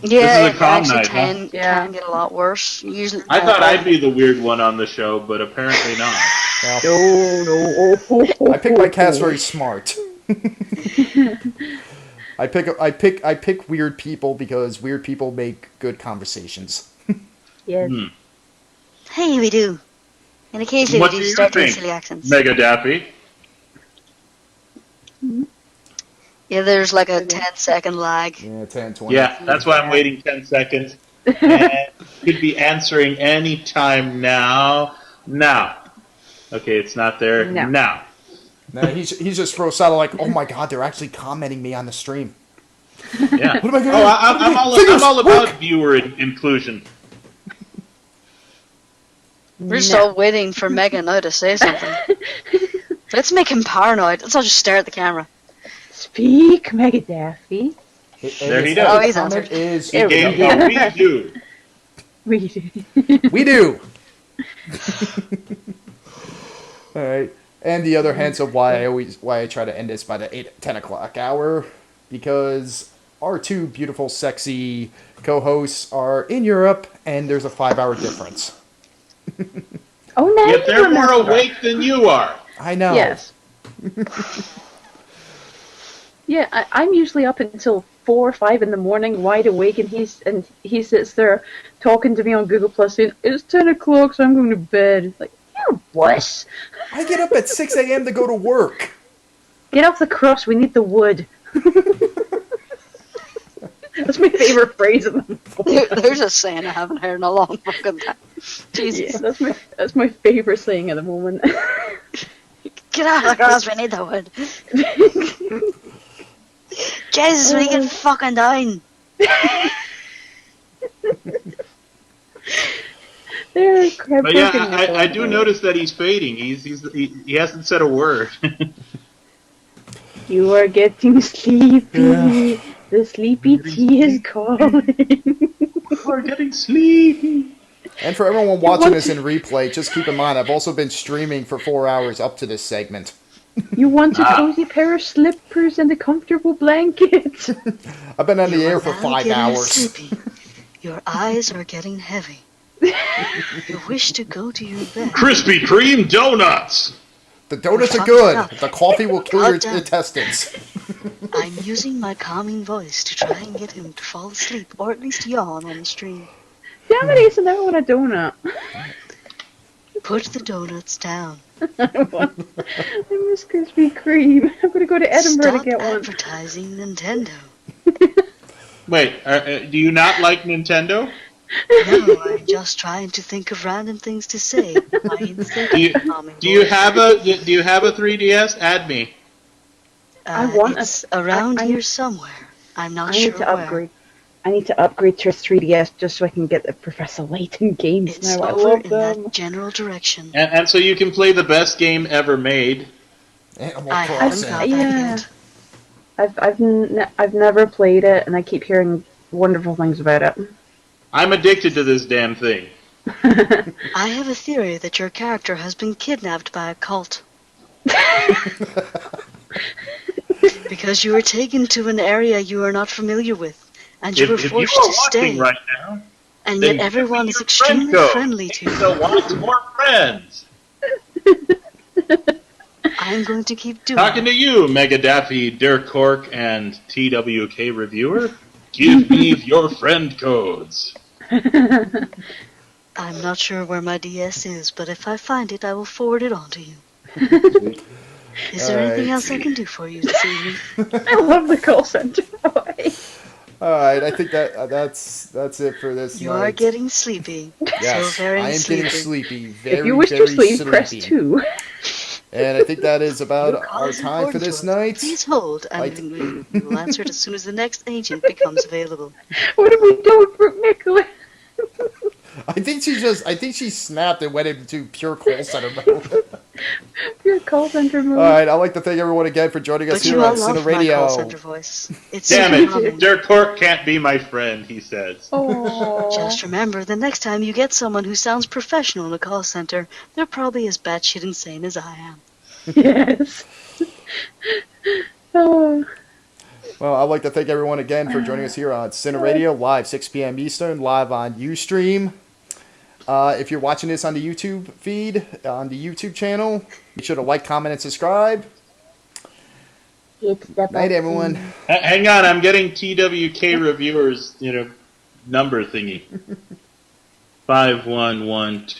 Yeah, a it calm actually night, huh? can get a lot worse. Usually, I thought I'd be the weird one on the show, but apparently not. Well, No. I pick my cast very smart. I pick weird people because weird people make good conversations. Yes. Hey, we do. And occasionally What we do do you start doing think, silly accents. Mega Daffy? Yeah, there's like a 10-second lag. Yeah, 10, 20. Yeah, that's why I'm waiting 10 seconds. And could be answering any time now. Now. Okay, it's not there. No. Now. No, he's just throws out like, oh my god, they're actually commenting me on the stream. Yeah. What am I gonna Oh, do? I'm all about viewer inclusion. We're just all waiting for Mega now to say something. Let's make him paranoid. Let's all just stare at the camera. Speak, Mega Daffy. There he The goes. Oh, he's comment answered. is He gave a redo. We do. we do. All right. And the other hints of why I try to end this by the 10 o'clock hour because our two beautiful, sexy co-hosts are in Europe, and there's a 5-hour difference. Oh, no. Yet they're more awake than you are. I know. Yes. Yeah, I'm usually up until 4 or 5 in the morning, wide awake, and he sits there talking to me on Google Plus saying, "It's 10 o'clock, so I'm going to bed." Like, you what? I get up at 6 a.m. to go to work. Get off the cross, we need the wood. That's my favorite phrase in the book. There's a saying I haven't heard in a long fucking time. Jesus. Yeah, that's my favorite saying at the moment. Get out of the grass, we need the wood. Jesus, we get fucking down. But yeah, I do notice that he's fading. He hasn't said a word. You are getting sleepy. Yeah. The sleepy tea is calling. We're getting sleepy. And for everyone watching this in replay, just keep in mind, I've also been streaming for 4 hours up to this segment. You want a cozy pair of slippers and a comfortable blanket. I've been on the You air are for now 5 getting hours. sleepy. Your eyes are getting heavy. You wish to go to your bed. Krispy Kreme donuts. The donuts are Fuck good. up. The coffee will kill your Goddamn. intestines. I'm using my calming voice to try and get him to fall asleep, or at least yawn on the stream. Damn it, Ace, I never want a donut. Put the donuts down. I miss Krispy Kreme. I'm going to go to Edinburgh Stop to get one. advertising Nintendo. Wait, do you not like Nintendo? No, I'm just trying to think of random things to say. My instant calming Do you voice. have a 3DS? Add me. I want it's a- around I- here somewhere. I'm not I sure need to where. upgrade. I need to upgrade to a 3DS just so I can get the Professor Layton games It's now. I over love in them. that general direction. And so you can play the best game ever made. Animal I haven't Crossing. got that Yeah. yet. I've never played it, and I keep hearing wonderful things about it. I'm addicted to this damn thing. I have a theory that your character has been kidnapped by a cult. Because you were taken to an area you are not familiar with, and you were If you forced are to stay. watching right now, And then yet everyone give is me your friend extremely code. friendly to you. So want more friends. I'm going to keep doing Talking it. to you, Mega Daffy, Dirk Cork, and TWK Reviewer. Give me your friend codes. I'm not sure where my DS is, but if I find it, I will forward it on to you. Is there anything else I can do for you this evening? I love the call center voice. Alright, I think that's it for this You night. are getting sleepy. Yes, so very I am sleepy. getting sleepy. Very, If you wish very to sleep, sleepy. press 2. And I think that is about Your call our is time for important this to us. night. Please hold, and we will answer it as soon as the next agent becomes available. What have we done for Nicholas? I think she snapped and went into pure call center mode. Your call center mode. Alright, I'd like to thank everyone again for joining us But you here all on Cine love my call Radio. center voice. It's Damn so it, calming. Dirk Cork can't be my friend, he says. Oh. Just remember, the next time you get someone who sounds professional in a call center, they're probably as batshit insane as I am. Yes. Oh. Well, I'd like to thank everyone again for joining us here on Cine Radio, live 6 p.m. Eastern, live on Ustream. If you're watching this on the YouTube feed, on the YouTube channel, be sure to like, comment, and subscribe. Night, everyone. Hang on, I'm getting TWK Reviewers, number thingy. 5112.